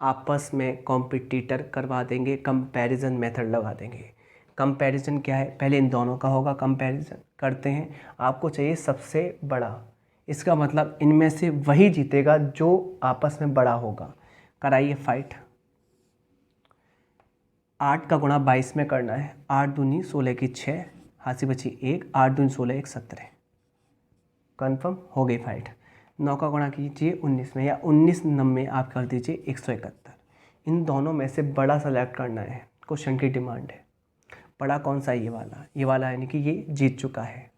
आपस में कॉम्पिटिटर करवा देंगे, कंपैरिजन मेथड लगा देंगे। कंपैरिजन क्या है, पहले इन दोनों का होगा कंपैरिजन करते हैं, आपको चाहिए सबसे बड़ा, इसका मतलब इनमें से वही जीतेगा जो आपस में बड़ा होगा। कराइए फाइट। 8 का गुणा 22 में करना है, 8 दूनी 16 की 6, हाथी बची 1, 8 दूनी 16 1 17, कन्फर्म हो गई फाइट। 9 का गुणा कीजिए 19 में, या 19 में आप कर दीजिए 171। इन दोनों में से बड़ा सेलेक्ट करना है, क्वेश्चन की डिमांड है। बड़ा कौन सा है, ये वाला यानी कि ये जीत चुका है।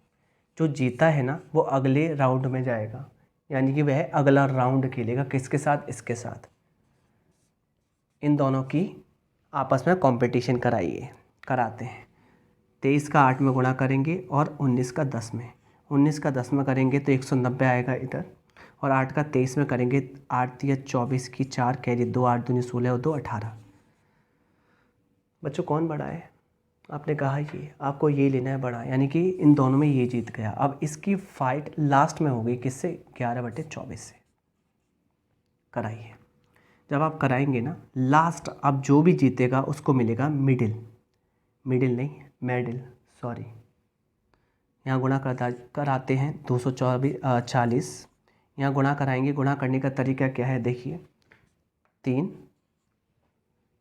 जो जीता है ना वो अगले राउंड में जाएगा, यानी कि वह अगला राउंड खेलेगा, किसके साथ, इसके साथ। इन दोनों की आपस में कंपटीशन कराते हैं। 23 का 8 में गुणा करेंगे और 19 का 10 में, 19 का 10 में करेंगे तो 190 आएगा इधर, और 8 का 23 में करेंगे, 8 या 24 की 4 कैरी 2, 8 दूनी 16 और 2 18। बच्चों कौन बड़ा है, आपने कहा ये, आपको ये लेना है बड़ा, यानी कि इन दोनों में ये जीत गया। अब इसकी फाइट लास्ट में होगी किससे, 11/24 से। कराइए। जब आप कराएंगे ना लास्ट, अब जो भी जीतेगा उसको मिलेगा मिडिल नहीं मेडल, सॉरी। यहाँ गुणा कराते हैं 240, यहाँ गुणा कराएंगे। गुणा करने का तरीका क्या है देखिए, 3,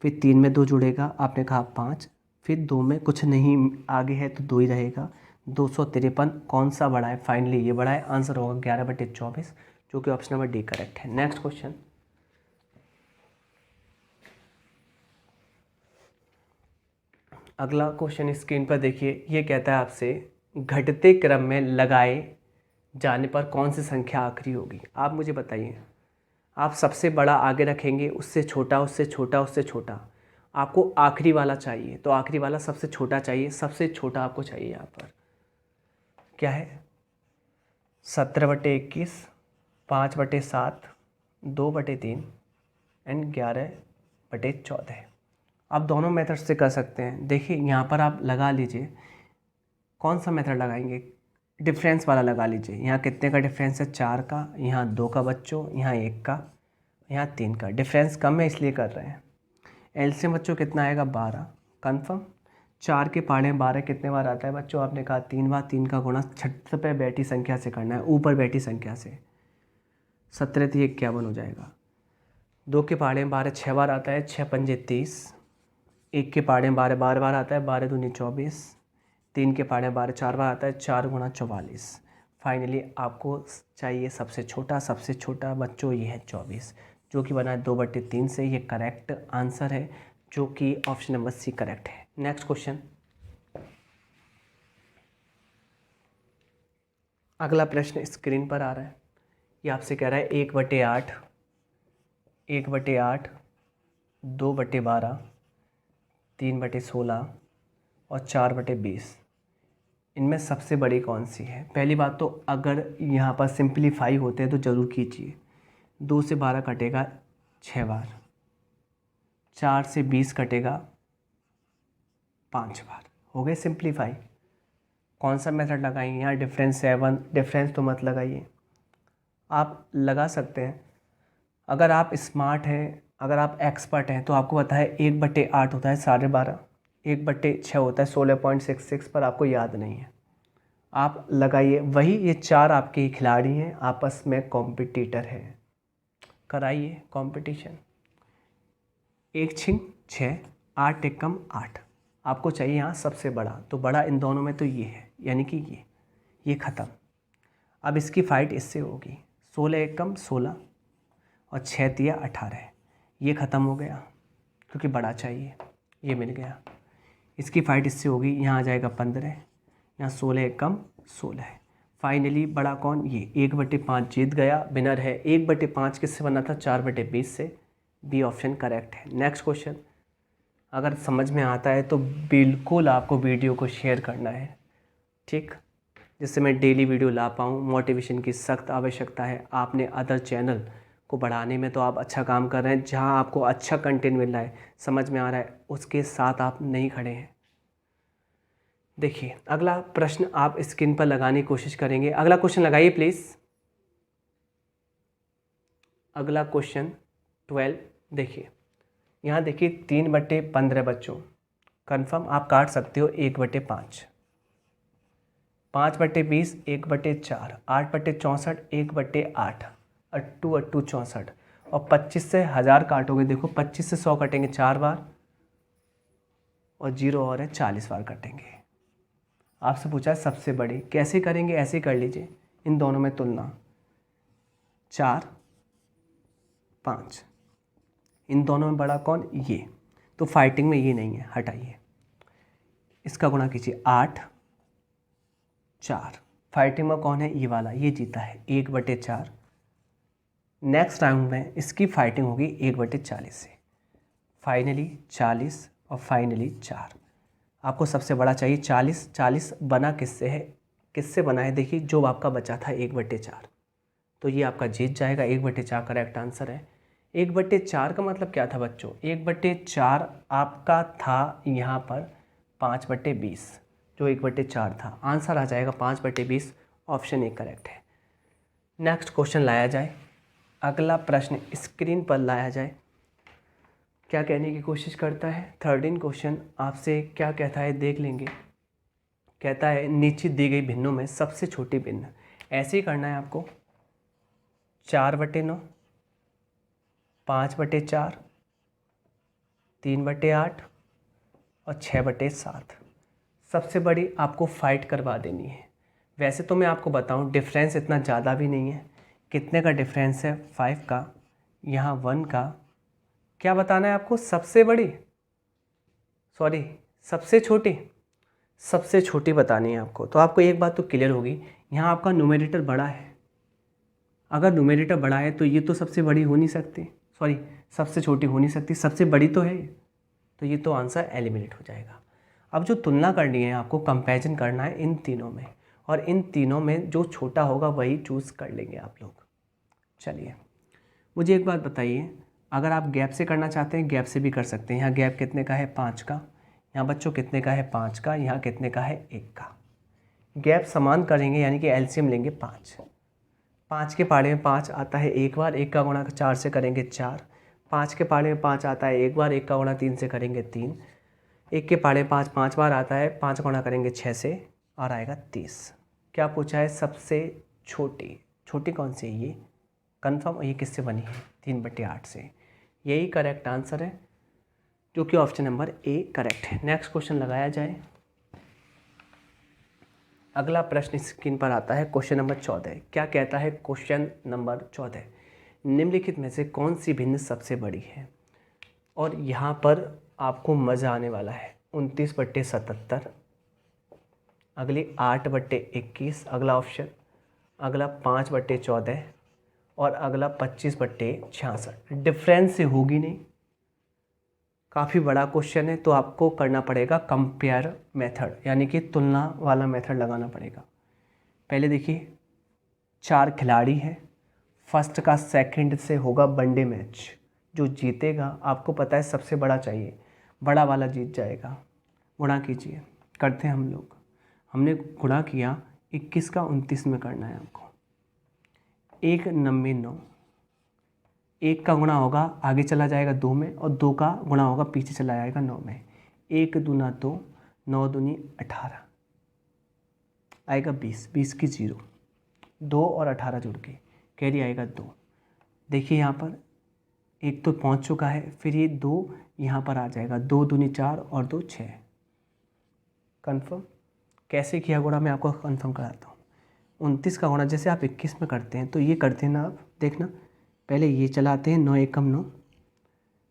फिर 3 में 2 जुड़ेगा, आपने कहा 5, फिर 2 में कुछ नहीं आगे है तो 2 ही रहेगा, 253। कौन सा बड़ा है, फाइनली ये बड़ा है, आंसर होगा 11/24, जो कि ऑप्शन नंबर डी करेक्ट है। नेक्स्ट क्वेश्चन, अगला क्वेश्चन स्क्रीन पर देखिए, ये कहता है आपसे घटते क्रम में लगाए जाने पर कौन सी संख्या आखिरी होगी। आप मुझे बताइए, आप सबसे बड़ा आगे रखेंगे, उससे छोटा, उससे छोटा, उससे छोटा, आपको आखिरी वाला चाहिए, तो आखिरी वाला सबसे छोटा चाहिए, सबसे छोटा आपको चाहिए। यहाँ पर क्या है, 17/21, 5/7, 2/3 एंड 11/14। आप दोनों मेथड से कर सकते हैं। देखिए यहाँ पर आप लगा लीजिए, कौन सा मेथड लगाएंगे, डिफरेंस वाला लगा लीजिए। यहाँ कितने का डिफरेंस है, 4 का, यहाँ 2 का बच्चों, यहाँ 1 का, यहाँ 3 का। डिफरेंस कम है इसलिए कर रहे हैं। एलसीएम बच्चों कितना आएगा, 12, कन्फर्म। 4 के पाड़े में 12 कितने बार आता है बच्चों, आपने कहा 3 बार। 3 का गुणा छठ पे बैठी संख्या से करना है, ऊपर बैठी संख्या से। 17 थी, 51 हो जाएगा। 2 के पाड़े में 12 6 बार आता है, 6 पंजे 30। 1 के पाड़े में 12 12 बार आता है, 12 दूनी 24। 3 के पाड़े में 12 4 बार आता है, 4 गुणा 44। फाइनली आपको चाहिए सबसे छोटा बच्चों, ये है 24, जो कि बना है 2/3 से। ये करेक्ट आंसर है, जो कि ऑप्शन नंबर सी करेक्ट है। नेक्स्ट क्वेश्चन, अगला प्रश्न स्क्रीन पर आ रहा है। ये आपसे कह रहा है 1/8, 1/8, 2/12, 3/16 और 4/20, इनमें सबसे बड़ी कौन सी है। पहली बात तो अगर यहाँ पर सिंप्लीफाई होते हैं तो ज़रूर कीजिए। 2 से 12 कटेगा 6 बार, 4 से 20 कटेगा 5 बार, हो गए सिंप्लीफाई। कौन सा मेथड लगाएंगे, यहाँ डिफरेंस 7, डिफरेंस तो मत लगाइए, आप लगा सकते हैं। अगर आप स्मार्ट हैं, अगर आप एक्सपर्ट हैं तो आपको पता है 1/8 होता है 12.5, 1/6 होता है 16.66, पर आपको याद नहीं है। आप लगाइए वही, ये 4 आपके ही खिलाड़ी हैं, आपस में कॉम्पिटिटर है। कराइए कंपटीशन। 1 छिंग 6, 8 एक कम 8, आपको चाहिए यहाँ सबसे बड़ा, तो बड़ा इन दोनों में तो ये है, यानी कि ये ख़त्म। अब इसकी फाइट इससे होगी, 16 एक कम 16 और 6 तिया 18, ये ख़त्म हो गया क्योंकि बड़ा चाहिए, ये मिल गया। इसकी फाइट इससे होगी, यहाँ आ जाएगा 15, यहाँ 16 एक कम 16 है। फाइनली बड़ा कौन, ये 1/5 जीत गया, विनर है। 1/5 किससे बना था, 4/20 से। बी ऑप्शन करेक्ट है। नेक्स्ट क्वेश्चन, अगर समझ में आता है तो बिल्कुल आपको वीडियो को शेयर करना है, ठीक, जिससे मैं डेली वीडियो ला पाऊँ। मोटिवेशन की सख्त आवश्यकता है। आपने अदर चैनल को बढ़ाने में तो आप अच्छा काम कर रहे हैं, जहां आपको अच्छा कंटेंट मिल रहा है, समझ में आ रहा है, उसके साथ आप नहीं खड़े हैं। देखिए अगला प्रश्न आप स्क्रीन पर लगाने की कोशिश करेंगे। अगला क्वेश्चन लगाइए प्लीज़। अगला क्वेश्चन 12 देखिए, यहाँ देखिए 3/15 बच्चों, कन्फर्म आप काट सकते हो 1/5, 5/20 1/4, 8/64 1/8, अट्टू अट्टू 64, और 25 से 1000 काटोगे, देखो 25 से 100 कटेंगे 4 बार, और 0 और है 40 बार कटेंगे। आपसे पूछा है सबसे बड़ी, कैसे करेंगे, ऐसे कर लीजिए, इन दोनों में तुलना, 4 5, इन दोनों में बड़ा कौन, ये, तो फाइटिंग में ये नहीं है, हटाइए, इसका गुणा कीजिए, 8 4, फाइटिंग में कौन है, ये वाला, ये जीता है 1/4। नेक्स्ट राउंड में इसकी फाइटिंग होगी 1/40 से, फाइनली 40 और फाइनली 4। आपको सबसे बड़ा चाहिए 40, 40 बना किससे है, किससे बना है, देखिए जो आपका बचा था 1/4, तो ये आपका जीत जाएगा, 1/4 करेक्ट आंसर है। 1/4 का मतलब क्या था बच्चों, 1/4 आपका था यहाँ पर 5/20, जो 1/4 था, आंसर आ जाएगा 5/20, ऑप्शन ए करेक्ट है। नेक्स्ट क्वेश्चन लाया जाए, अगला प्रश्न स्क्रीन पर लाया जाए, क्या कहने की कोशिश करता है। 13 क्वेश्चन आपसे क्या कहता है देख लेंगे। कहता है नीचे दी गई भिन्नों में सबसे छोटी भिन्न, ऐसे ही करना है आपको, 4/9, 5/4, 3/8 और 6/7। सबसे बड़ी आपको फाइट करवा देनी है। वैसे तो मैं आपको बताऊं डिफरेंस इतना ज़्यादा भी नहीं है, कितने का डिफरेंस है, 5 का, यहाँ 1 का। क्या बताना है आपको, सबसे बड़ी, सॉरी सबसे छोटी, सबसे छोटी बतानी है आपको। तो आपको एक बात तो क्लियर होगी, यहाँ आपका न्यूमरेटर बड़ा है, अगर न्यूमरेटर बड़ा है तो ये तो सबसे बड़ी हो नहीं सकती, सॉरी सबसे छोटी हो नहीं सकती, सबसे बड़ी तो है, तो ये तो आंसर एलिमिनेट हो जाएगा। अब जो तुलना करनी है आपको, कंपैरिजन करना है इन तीनों में, और इन तीनों में जो छोटा होगा वही चूज़ कर लेंगे आप लोग। चलिए मुझे एक बात बताइए, अगर आप गैप से करना चाहते हैं गैप से भी कर सकते हैं। यहाँ गैप कितने का है, 5 का, यहाँ बच्चों कितने का है, 5 का, यहाँ कितने का है, 1 का। गैप समान करेंगे यानी कि एलसीएम लेंगे 5, 5 के पाड़े में 5 आता है एक बार, 1 का गुणा 4 से करेंगे 4, 5 के पाड़े में 5 आता है एक बार, 1 का गुणा 3 से करेंगे 3, 1 के पाड़े 5 5 बार आता है, 5 गुणा करेंगे 6 से और आएगा 30। क्या पूछा है, सबसे छोटी, छोटी कौन सी है, ये कन्फर्म, ये किससे बनी है, 3/8 से, यही करेक्ट आंसर है, जो कि ऑप्शन नंबर ए करेक्ट है। नेक्स्ट क्वेश्चन लगाया जाए, अगला प्रश्न स्क्रीन पर आता है, क्वेश्चन नंबर 14। क्या कहता है क्वेश्चन नंबर 14, निम्नलिखित में से कौन सी भिन्न सबसे बड़ी है। और यहाँ पर आपको मज़ा आने वाला है, 29/77, अगली 8/21, अगला ऑप्शन, अगला 5/14 और अगला 25/66। डिफरेंस से होगी नहीं, काफ़ी बड़ा क्वेश्चन है, तो आपको करना पड़ेगा कंपेयर मेथड, यानी कि तुलना वाला मेथड लगाना पड़ेगा। पहले देखिए 4 खिलाड़ी हैं, फर्स्ट का सेकंड से होगा वनडे मैच, जो जीतेगा, आपको पता है सबसे बड़ा चाहिए, बड़ा वाला जीत जाएगा। गुणा कीजिए, करते हैं हम लोग, हमने गुणा किया 21 का 29 में करना है आपको, 1 9 9, 1 का गुणा होगा आगे चला जाएगा 2 में, और 2 का गुणा होगा पीछे चला जाएगा 9 में, 1 दूना 2, 9 दूनी 18, आएगा 20, 20 की 0, 2 और 18 जुड़ के कैरी आएगा 2। देखिए यहाँ पर 1 तो पहुँच चुका है, फिर ये 2 यहाँ पर आ जाएगा, 2 दूनी 4 और 2 6। कन्फर्म कैसे किया गुणा, मैं आपको कन्फर्म कराता हूँ। 29 का गुणा जैसे आप 21 में करते हैं तो ये करते हैं ना, आप देखना, पहले ये चलाते हैं 9 एकम 9,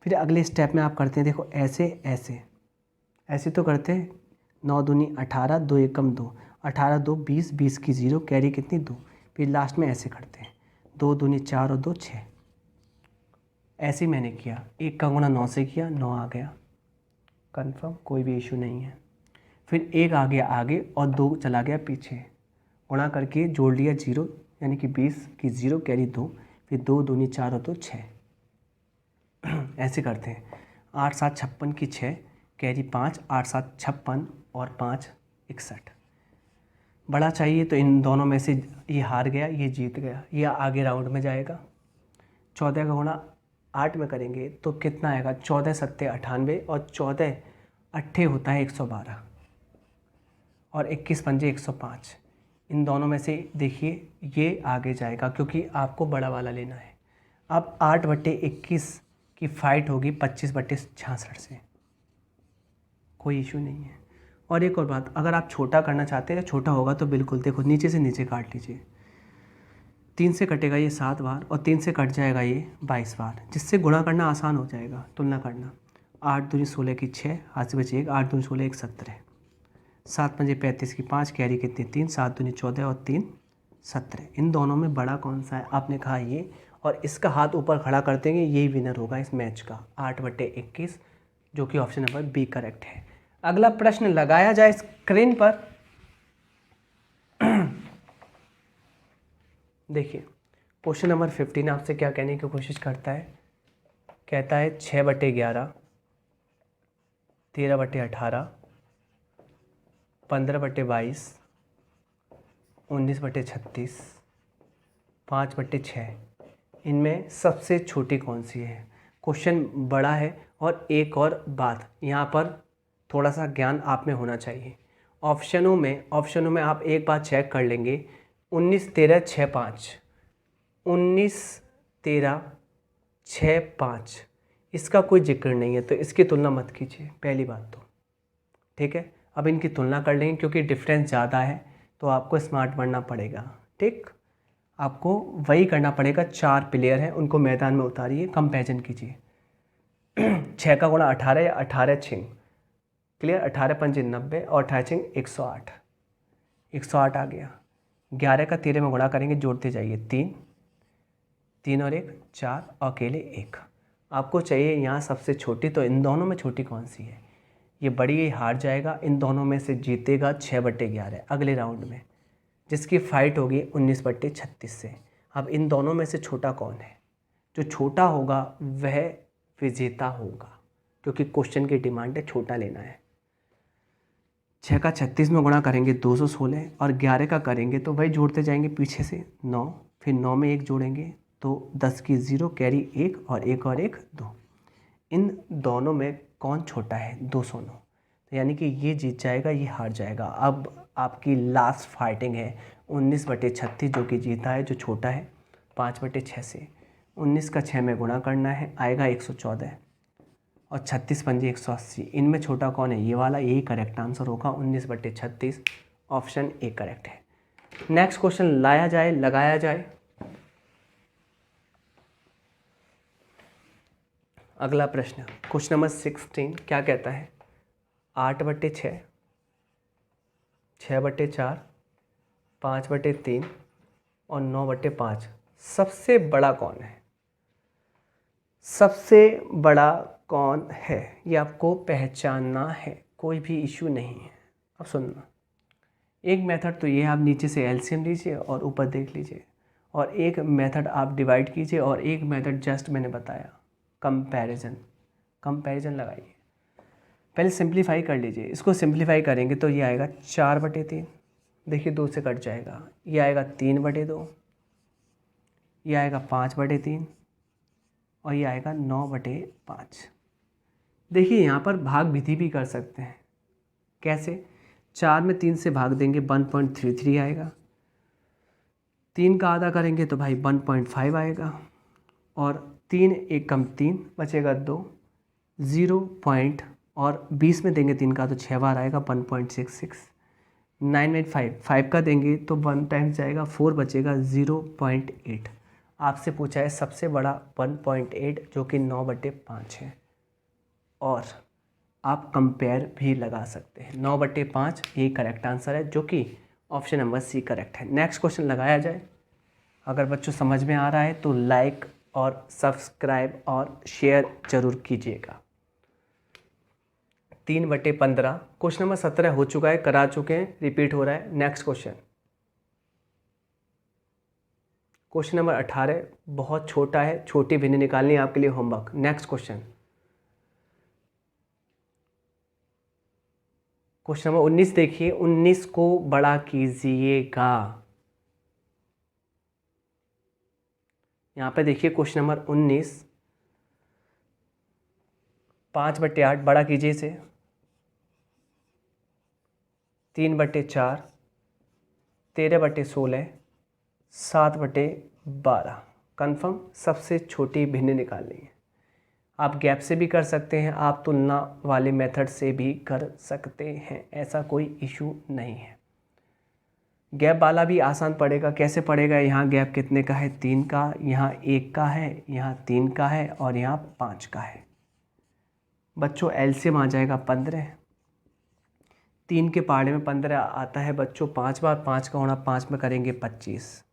फिर अगले स्टेप में आप करते हैं, देखो ऐसे ऐसे ऐसे तो करते हैं, 9 दूनी 18, 2 एकम 2, 18 2 20, 20 की 0, कैरी कितनी 2, फिर लास्ट में ऐसे करते हैं, 2 दूनी 4 और 2 6। ऐसे ही मैंने किया, 1 का गुणा 9 से किया, 9 आ गया, कन्फर्म कोई भी इशू नहीं है। फिर 1 आ गया आगे और 2 चला गया पीछे, गुणा करके जोड़ लिया 0, यानी कि 20 की 0 कैरी 2, फिर 2 दूनी 4 और 2 6। ऐसे करते हैं, 8 7 56 की 6 कैरी 5, 8 7 56 और 5 61। बड़ा चाहिए तो इन दोनों में से ये हार गया, ये जीत गया, ये आगे राउंड में जाएगा। 14 का गुणा 8 में करेंगे तो कितना आएगा, 14 सत्ते 98 और 14 अट्ठे होता है 112 और 21 पंजे 105। इन दोनों में से देखिए ये आगे जाएगा क्योंकि आपको बड़ा वाला लेना है। अब 8/21 की फाइट होगी 25/66 से, कोई इशू नहीं है। और एक और बात, अगर आप छोटा करना चाहते हैं, छोटा होगा तो बिल्कुल देखो नीचे से नीचे काट लीजिए। 3 से कटेगा ये 7 बार और 3 से कट जाएगा ये 22 बार, जिससे गुणा करना आसान हो जाएगा, तुलना करना। 8 दूनी 16 की 6, हाथ से बचे 1, 8 दूनी 16 1 17, 7 पंजे 35 की 5, कैरी कितनी 3, 7 दूनी 14 और 3 17। इन दोनों में बड़ा कौन सा है, आपने कहा ये, और इसका हाथ ऊपर खड़ा कर देंगे, यही विनर होगा इस मैच का, 8/21, जो कि ऑप्शन नंबर बी करेक्ट है। अगला प्रश्न लगाया जाए स्क्रीन पर। देखिए क्वेश्चन नंबर 15 आपसे क्या कहने की कोशिश करता है, कहता है 6/11, 13/18, 15/22, 19/36, 5/6, इनमें सबसे छोटी कौन सी है। क्वेश्चन बड़ा है और एक और बात यहाँ पर थोड़ा सा ज्ञान आप में होना चाहिए। ऑप्शनों में आप एक बार चेक कर लेंगे, 19 13 6 5, 19 13 6 5, इसका कोई जिक्र नहीं है, तो इसकी तुलना मत कीजिए, पहली बात तो, ठीक है। अब इनकी तुलना कर लेंगे क्योंकि डिफरेंस ज़्यादा है, तो आपको स्मार्ट बनना पड़ेगा, ठीक। आपको वही करना पड़ेगा, 4 प्लेयर हैं उनको मैदान में उतारिए, कंपैरिजन कीजिए। 6 का गुणा 18 या 18 छिंग, क्लियर, 18 पंजे 90 और 18 छिंग 108, 108 आ गया। 11 का 13 में गुणा करेंगे, जोड़ते जाइए, 3 3 और 1 4, अकेले 1। आपको चाहिए यहाँ सबसे छोटी, तो इन दोनों में छोटी कौन सी है, ये बड़ी, ये हार जाएगा, इन दोनों में से जीतेगा 6/11 अगले राउंड में, जिसकी फाइट होगी 19/36 से। अब इन दोनों में से छोटा कौन है, जो छोटा होगा वह विजेता होगा, क्योंकि क्वेश्चन की डिमांड है छोटा लेना है। 6 का 36 में गुणा करेंगे 216 और 11 का करेंगे तो वही जोड़ते जाएंगे पीछे से 9, फिर 9 में 1 जोड़ेंगे तो 10 की 0, कैरी 1 और 1 और 1 2। इन दोनों में कौन छोटा है, 209, तो यानी कि ये जीत जाएगा, ये हार जाएगा। अब आपकी लास्ट फाइटिंग है 19/36, जो कि जीता है, जो छोटा है 5/6 से। 19 का 6 में गुणा करना है, आएगा 114 और 36 पंजे 180, इनमें छोटा कौन है, ये वाला, यही करेक्ट आंसर होगा, 19/36, ऑप्शन ए करेक्ट है। नेक्स्ट क्वेश्चन लगाया जाए। अगला प्रश्न, क्वेश्चन नंबर 16 क्या कहता है, 8/6, 6/4, 5/3 और 9/5, सबसे बड़ा कौन है, सबसे बड़ा कौन है, ये आपको पहचानना है, कोई भी इशू नहीं है। अब सुनना, एक मेथड तो ये, आप नीचे से एलसीएम लीजिए और ऊपर देख लीजिए, और एक मेथड आप डिवाइड कीजिए, और एक मेथड जस्ट मैंने बताया कंपैरिजन लगाइए। पहले सिंप्लीफाई कर लीजिए, इसको सिंप्लीफाई करेंगे तो ये आएगा 4/3, देखिए 2 से कट जाएगा, ये आएगा 3/2, ये आएगा 5/3 और ये आएगा 9/5। देखिए यहाँ पर भाग विधि भी कर सकते हैं, कैसे, 4 में 3 से भाग देंगे 1.33 आएगा, 3 का आधा करेंगे तो भाई 1.5 आएगा, और 3 एक कम 3 बचेगा 2, 0 पॉइंट, और 20 में देंगे 3 का तो 6 बार आएगा 1.66, 9 में 5 का देंगे तो 1 टाइम्स जाएगा, 4 बचेगा 0.8। आपसे पूछा है सबसे बड़ा 1.8, जो कि 9/5 है, और आप कंपेयर भी लगा सकते हैं, 9/5 ये करेक्ट आंसर है, जो कि ऑप्शन नंबर सी करेक्ट है। नेक्स्ट क्वेश्चन लगाया जाए। अगर बच्चों समझ में आ रहा है तो लाइक और सब्सक्राइब और शेयर जरूर कीजिएगा। 3/15, क्वेश्चन नंबर 17 हो चुका है, करा चुके हैं, रिपीट हो रहा है। नेक्स्ट क्वेश्चन नंबर 18 बहुत छोटा है, छोटी भिन्न निकालनी है आपके लिए होमवर्क। नेक्स्ट क्वेश्चन नंबर 19 देखिए, 19 को बड़ा कीजिएगा, यहाँ पे देखिए क्वेश्चन नंबर 19, 5/8 बड़ा कीजिए इसे, 3/4, 13/16, 7/12। कन्फर्म सबसे छोटी भिन्न निकालनी है। आप गैप से भी कर सकते हैं, आप तुलना वाले मेथड से भी कर सकते हैं, ऐसा कोई इशू नहीं है। गैप वाला भी आसान पड़ेगा। कैसे पड़ेगा? यहाँ गैप कितने का है? 3 का, यहाँ 1 का है, यहाँ 3 का है और यहाँ 5 का है। बच्चों एलसीएम आ जाएगा 15। 3 के पहाड़े में 15 आता है बच्चों 5 बार, 5 का होना 5 में करेंगे 25।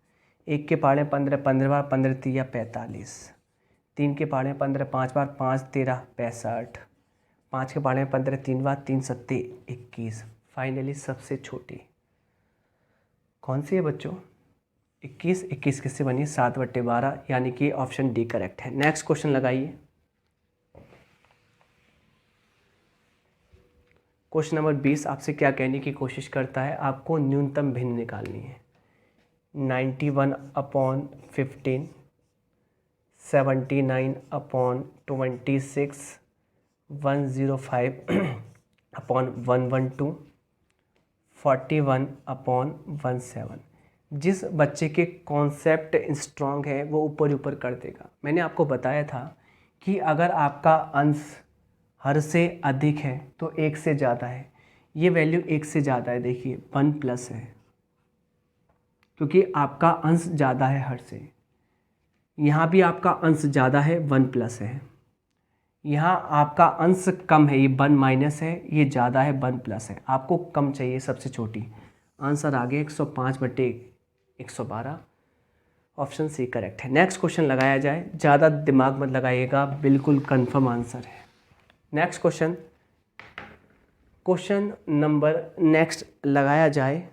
1 के पहाड़े में 15, 15 बार, 15 3 45। 3 के पहाड़े में 15, 5 बार, 5 13 65। 5 के पहाड़े में 15 3 बार, 3 7 21। फाइनली सबसे छोटी कौन सी है बच्चों? 21। 21 किससे बनी? 7/12, यानी कि ऑप्शन डी करेक्ट है। नेक्स्ट क्वेश्चन लगाइए। क्वेश्चन नंबर 20 आपसे क्या कहने की कोशिश करता है? आपको न्यूनतम भिन्न निकालनी है। 91/15, 79/26, 105/112, 41/17। जिस बच्चे के कॉन्सेप्ट स्ट्रांग है वो ऊपर ही ऊपर कर देगा। मैंने आपको बताया था कि अगर आपका अंश हर से अधिक है तो 1 से ज़्यादा है। ये वैल्यू 1 से ज़्यादा है, देखिए 1+ है, क्योंकि आपका अंश ज़्यादा है हर से। यहाँ भी आपका अंश ज़्यादा है, 1+ है। यहाँ आपका अंश कम है, ये 1- है, ये ज़्यादा है, 1+ है। आपको कम चाहिए सबसे छोटी। आंसर आ गया 105/112। ऑप्शन सी करेक्ट है। नेक्स्ट क्वेश्चन लगाया जाए। ज़्यादा दिमाग मत लगाइएगा, बिल्कुल कंफर्म आंसर है। नेक्स्ट क्वेश्चन नंबर नेक्स्ट लगाया जाए।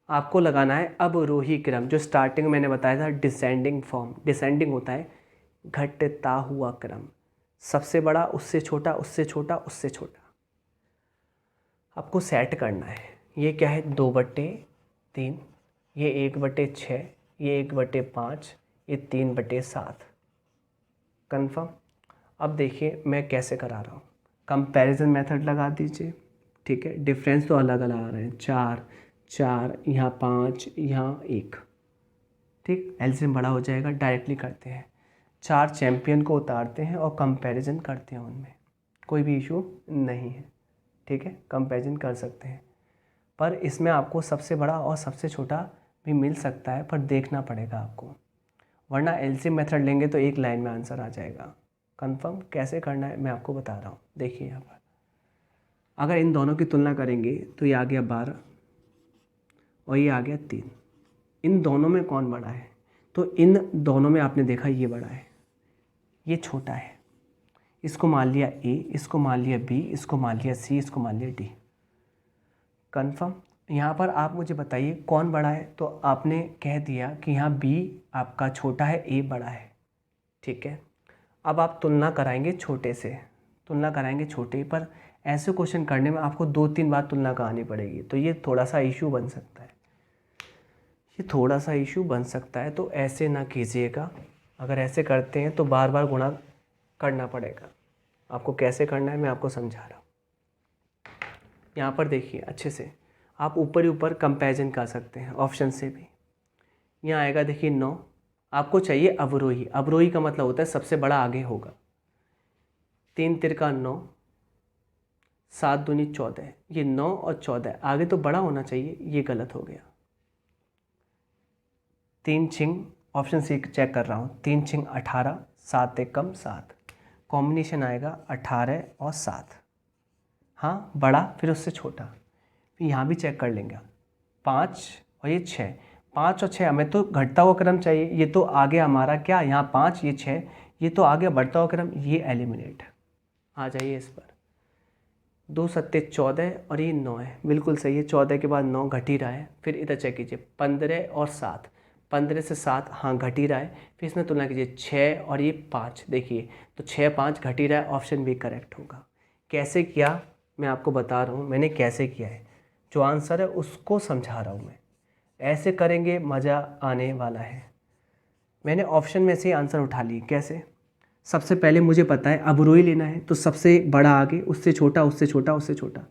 आपको लगाना है अवरोही क्रम, जो स्टार्टिंग में मैंने बताया था डिसेंडिंग फॉर्म। डिसेंडिंग होता है घटता हुआ क्रम, सबसे बड़ा उससे छोटा, उससे छोटा, उससे छोटा। आपको सेट करना है। ये क्या है? 2/3, ये 1/6, ये 1/5, ये 3/7। कन्फर्म। अब देखिए मैं कैसे करा रहा हूँ। कंपैरिजन मेथड लगा दीजिए, ठीक है। डिफरेंस तो अलग अलग आ रहे हैं, 4 4, यहाँ 5, यहाँ 1, ठीक। एलसीएम बड़ा हो जाएगा। डायरेक्टली करते हैं, 4 चैम्पियन को उतारते हैं और कंपैरिजन करते हैं उनमें, कोई भी इशू नहीं है, ठीक है। कंपैरिजन कर सकते हैं, पर इसमें आपको सबसे बड़ा और सबसे छोटा भी मिल सकता है, पर देखना पड़ेगा आपको, वरना एलसीएम मेथड लेंगे तो एक लाइन में आंसर आ जाएगा। कंफर्म कैसे करना है मैं आपको बता रहा हूँ। देखिए यहाँ पर अगर इन दोनों की तुलना करेंगे तो ये आ गया 12 और ये आ गया 3। इन दोनों में कौन बड़ा है? तो इन दोनों में आपने देखा ये बड़ा है, ये छोटा है। इसको मान लिया ए, इसको मान लिया बी, इसको मान लिया सी, इसको मान लिया डी। कंफर्म। यहाँ पर आप मुझे बताइए कौन बड़ा है? तो आपने कह दिया कि यहाँ बी आपका छोटा है, ए बड़ा है, ठीक है। अब आप तुलना कराएंगे छोटे से, तुलना कराएंगे छोटे पर। ऐसे क्वेश्चन करने में आपको 2-3 बार तुलना करानी पड़ेगी, तो ये थोड़ा सा इशू बन सकता है, ये थोड़ा सा इशू बन सकता है। तो ऐसे ना कीजिएगा। अगर ऐसे करते हैं तो बार बार गुणा करना पड़ेगा। आपको कैसे करना है मैं आपको समझा रहा हूँ। यहाँ पर देखिए अच्छे से, आप ऊपर ही ऊपर कंपैरिजन कर सकते हैं ऑप्शन से भी। यहाँ आएगा देखिए 9, आपको चाहिए अवरोही। अवरोही का मतलब होता है सबसे बड़ा आगे होगा। 3 तिरका 9, 7 दूनी 14, ये 9 और 14 आगे तो बड़ा होना चाहिए, ये गलत हो गया। 3 छिंग, ऑप्शन सी चेक कर रहा हूँ, 3 छिंग 18, 7 एक कम 7, कॉम्बिनेशन आएगा 18 और 7। हाँ बड़ा फिर उससे छोटा, फिर यहाँ भी चेक कर लेंगे 5 और ये 6। 5 और 6 हमें तो घटता हुआ क्रम चाहिए, ये तो आगे हमारा क्या, यहाँ 5 ये 6, ये तो आगे बढ़ता हुआ क्रम, ये एलिमिनेट। आ जाइए इस पर। 2 सत्ते 14 और ये 9 है, बिल्कुल सही है। 14 के बाद 9 घट ही रहा है। फिर इधर चेक कीजिए 15 और 7, 15 से 7 हाँ घट ही रहा है। फिर इसमें तुलना कीजिए 6 और ये 5, देखिए तो 6 5 घट ही रहा है, ऑप्शन बी करेक्ट होगा। कैसे किया मैं आपको बता रहा हूँ, मैंने कैसे किया है, जो आंसर है उसको समझा रहा हूँ मैं। ऐसे करेंगे मज़ा आने वाला है। मैंने ऑप्शन में से आंसर उठा ली। कैसे? सबसे पहले मुझे पता है अवरोही लेना है, तो सबसे बड़ा आगे, उससे छोटा, उससे छोटा, उससे छोटा।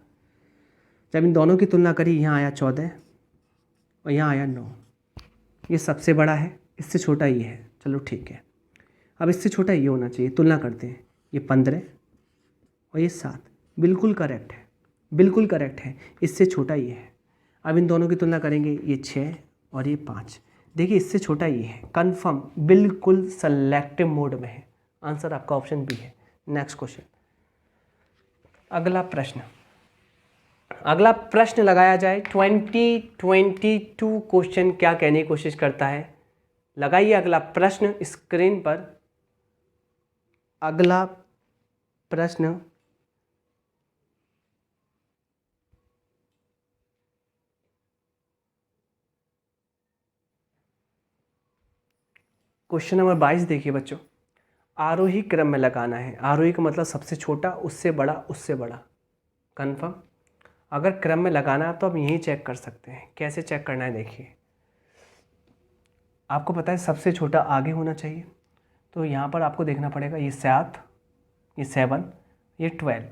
जब इन दोनों की तुलना करी, यहाँ आया 14 और यहाँ आया 9। ये सबसे बड़ा है, इससे छोटा ये है, चलो ठीक है। अब इससे छोटा ये होना चाहिए, तुलना करते हैं। ये 15 और ये 7, बिल्कुल करेक्ट है, बिल्कुल करेक्ट है। इससे छोटा ये है। अब इन दोनों की तुलना करेंगे, ये 6 और ये 5। देखिए इससे छोटा ये है, कंफर्म, बिल्कुल सेलेक्टिव मोड में है। आंसर आपका ऑप्शन बी है। नेक्स्ट क्वेश्चन, अगला प्रश्न लगाया जाए। 2022 क्वेश्चन क्या कहने की कोशिश करता है? लगाइए अगला प्रश्न स्क्रीन पर। अगला प्रश्न क्वेश्चन नंबर 22 देखिए बच्चों। आरोही क्रम में लगाना है। आरोही का मतलब सबसे छोटा, उससे बड़ा, उससे बड़ा। कन्फर्म? अगर क्रम में लगाना है तो हम यही चेक कर सकते हैं। कैसे चेक करना है देखिए। आपको पता है सबसे छोटा आगे होना चाहिए, तो यहाँ पर आपको देखना पड़ेगा। ये 7, ये 7, ये 12,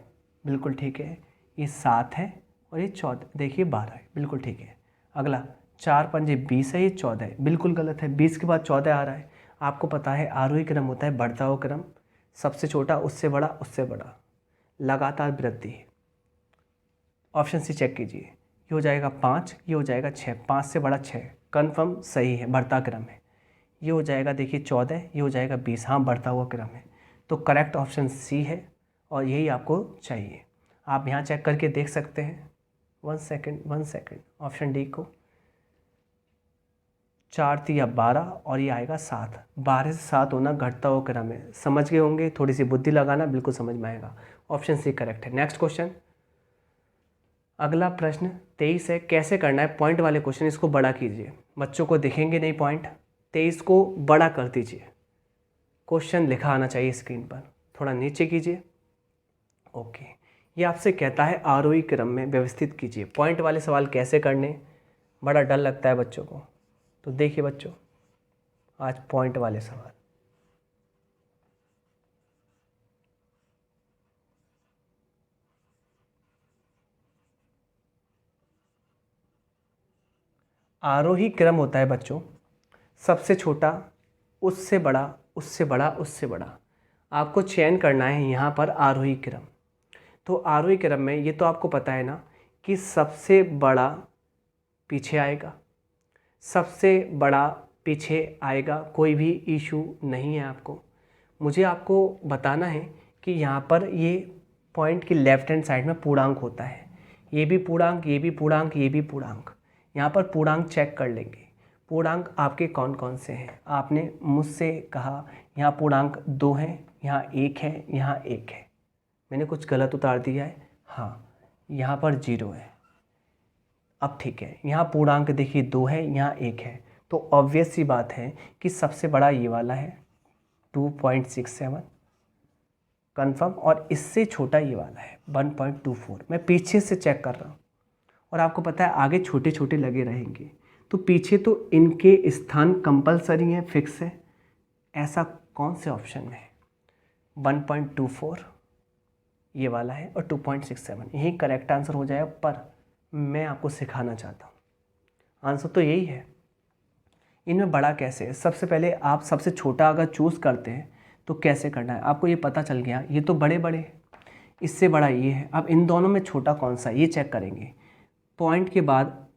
बिल्कुल ठीक है। ये 7 है और ये 14, देखिए 12 है, बिल्कुल ठीक है। अगला 4 पंजे 20 है, ये 14 है, बिल्कुल गलत है। 20 के बाद 14 आ रहा है। आपको पता है आरोही क्रम होता है बढ़ता हुआ क्रम, सबसे छोटा, उससे बड़ा, उससे बड़ा, लगातार वृद्धि। ऑप्शन सी चेक कीजिए। ये हो जाएगा 5, ये हो जाएगा 6, 5 से बड़ा 6, कन्फर्म सही है, बढ़ता क्रम है। ये हो जाएगा देखिए 14, ये हो जाएगा 20, हाँ बढ़ता हुआ क्रम है। तो करेक्ट ऑप्शन सी है और यही आपको चाहिए। आप यहाँ चेक करके देख सकते हैं। 1 सेकेंड। ऑप्शन डी को 4 तिया 12 और ये आएगा 7। 12 से 7 होना घटता हुआ क्रम है। समझ गए होंगे, थोड़ी सी बुद्धि लगाना, बिल्कुल समझ में आएगा। ऑप्शन सी करेक्ट है। नेक्स्ट क्वेश्चन, अगला प्रश्न 23 है। कैसे करना है? पॉइंट वाले क्वेश्चन, इसको बड़ा कीजिए, बच्चों को दिखेंगे नहीं पॉइंट। 23 को बड़ा कर दीजिए। क्वेश्चन लिखा आना चाहिए स्क्रीन पर, थोड़ा नीचे कीजिए। ओके, ये आपसे कहता है आरोही क्रम में व्यवस्थित कीजिए। पॉइंट वाले सवाल कैसे करने, बड़ा डर लगता है बच्चों को। तो देखिए बच्चों, आज पॉइंट वाले सवाल। आरोही क्रम होता है बच्चों सबसे छोटा, उससे बड़ा, उससे बड़ा, उससे बड़ा। आपको चयन करना है यहाँ पर आरोही क्रम। तो आरोही क्रम में ये तो आपको पता है ना कि सबसे बड़ा पीछे आएगा, सबसे बड़ा पीछे आएगा, कोई भी इशू नहीं है आपको। मुझे आपको बताना है कि यहाँ पर ये पॉइंट की लेफ्ट हैंड साइड में पूर्णांक होता है। ये भी पूर्णांक, ये भी पूर्णांक, ये भी पूर्णांक। यहाँ पर पूर्णांक चेक कर लेंगे। पूर्णांक आपके कौन कौन से हैं? आपने मुझसे कहा यहाँ पूर्णांक 2 हैं, यहाँ 1 है, यहाँ 1 है। मैंने कुछ गलत उतार दिया है? हाँ, यहाँ पर 0 है। अब ठीक है, यहाँ पूर्णांक देखिए 2 है, यहाँ 1 है। तो ऑब्वियस सी बात है कि सबसे बड़ा ये वाला है 2.67, कन्फर्म। और इससे छोटा ये वाला है 1.24। मैं पीछे से चेक कर रहा हूँ और आपको पता है आगे छोटे छोटे लगे रहेंगे, तो पीछे तो इनके स्थान कंपलसरी हैं, फिक्स है। ऐसा कौन से ऑप्शन में है? 1.24 ये वाला है और 2.67, यही करेक्ट आंसर हो जाएगा। पर मैं आपको सिखाना चाहता हूँ, आंसर तो यही है। इनमें बड़ा कैसे है? सबसे पहले आप सबसे छोटा अगर चूज़ करते हैं तो कैसे करना है आपको ये पता चल गया। ये तो बड़े बड़े, इससे बड़ा ये है। अब इन दोनों में छोटा कौन सा है ये चेक करेंगे। पॉइंट के बाद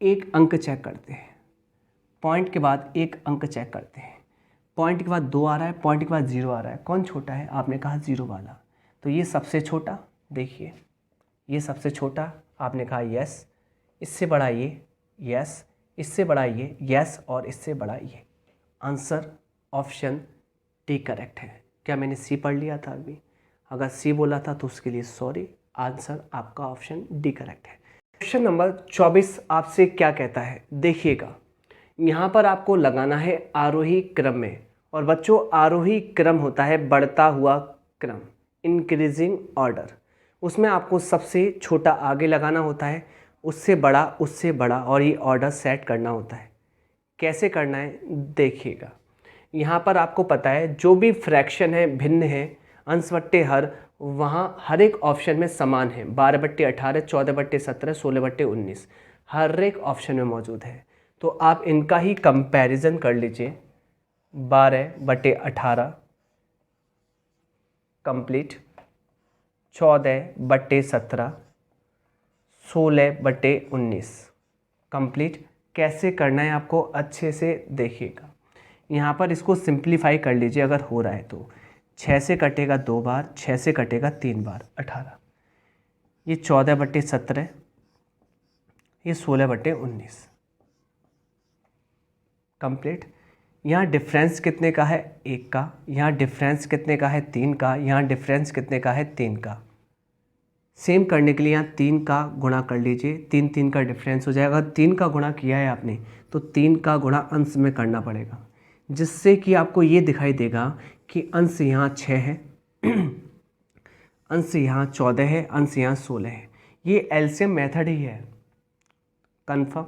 एक अंक चेक करते हैं, पॉइंट के बाद एक अंक चेक करते हैं। पॉइंट के बाद 2 आ रहा है, पॉइंट के बाद 0 आ रहा है, कौन छोटा है? आपने कहा 0 वाला। तो ये सबसे छोटा, देखिए ये सबसे छोटा, आपने कहा यस। इससे बड़ा ये, यस। इससे बड़ा ये, यस। और इससे बड़ा ये। आंसर ऑप्शन डी करेक्ट है। क्या मैंने सी पढ़ लिया था अभी? अगर सी बोला था तो उसके लिए सॉरी। आंसर आपका ऑप्शन डी करेक्ट है। क्वेश्चन नंबर 24 आपसे क्या कहता है? देखिएगा, यहाँ पर आपको लगाना है आरोही क्रम में। और बच्चों आरोही क्रम होता है बढ़ता हुआ क्रम, इंक्रीजिंग ऑर्डर। उसमें आपको सबसे छोटा आगे लगाना होता है, उससे बड़ा और ये ऑर्डर सेट करना होता है। कैसे करना है देखिएगा। यहाँ पर आपको पता है जो भी फ्रैक्शन है, भिन्न है, अंश बट्टे हर, वहाँ हर एक ऑप्शन में समान है। 12/18, 14/17, 16/19 हर एक ऑप्शन में मौजूद है। तो आप इनका ही कंपैरिजन कर लीजिए। 12/18 कंप्लीट, 14/17, 16/19 कंप्लीट। कैसे करना है आपको अच्छे से देखिएगा। यहाँ पर इसको सिंप्लीफाई कर लीजिए अगर हो रहा है तो। 6 से कटेगा 2 बार, 6 से कटेगा 3 बार, 18। ये 14/17, ये 16/19 कंप्लीट। यहाँ डिफरेंस कितने का है? 1 का। यहाँ डिफरेंस कितने का है? 3 का। यहाँ डिफरेंस कितने का है? 3 का। सेम करने के लिए यहाँ 3 का गुणा कर लीजिए। 3 3 का डिफरेंस हो जाएगा। 3 का गुणा किया है आपने तो 3 का गुणा अंश में करना पड़ेगा, जिससे कि आपको ये दिखाई देगा कि अंश यहाँ 6 है, अंश यहाँ 14 है, अंश यहाँ 16 है। ये एलसीएम मेथड ही है, कन्फर्म।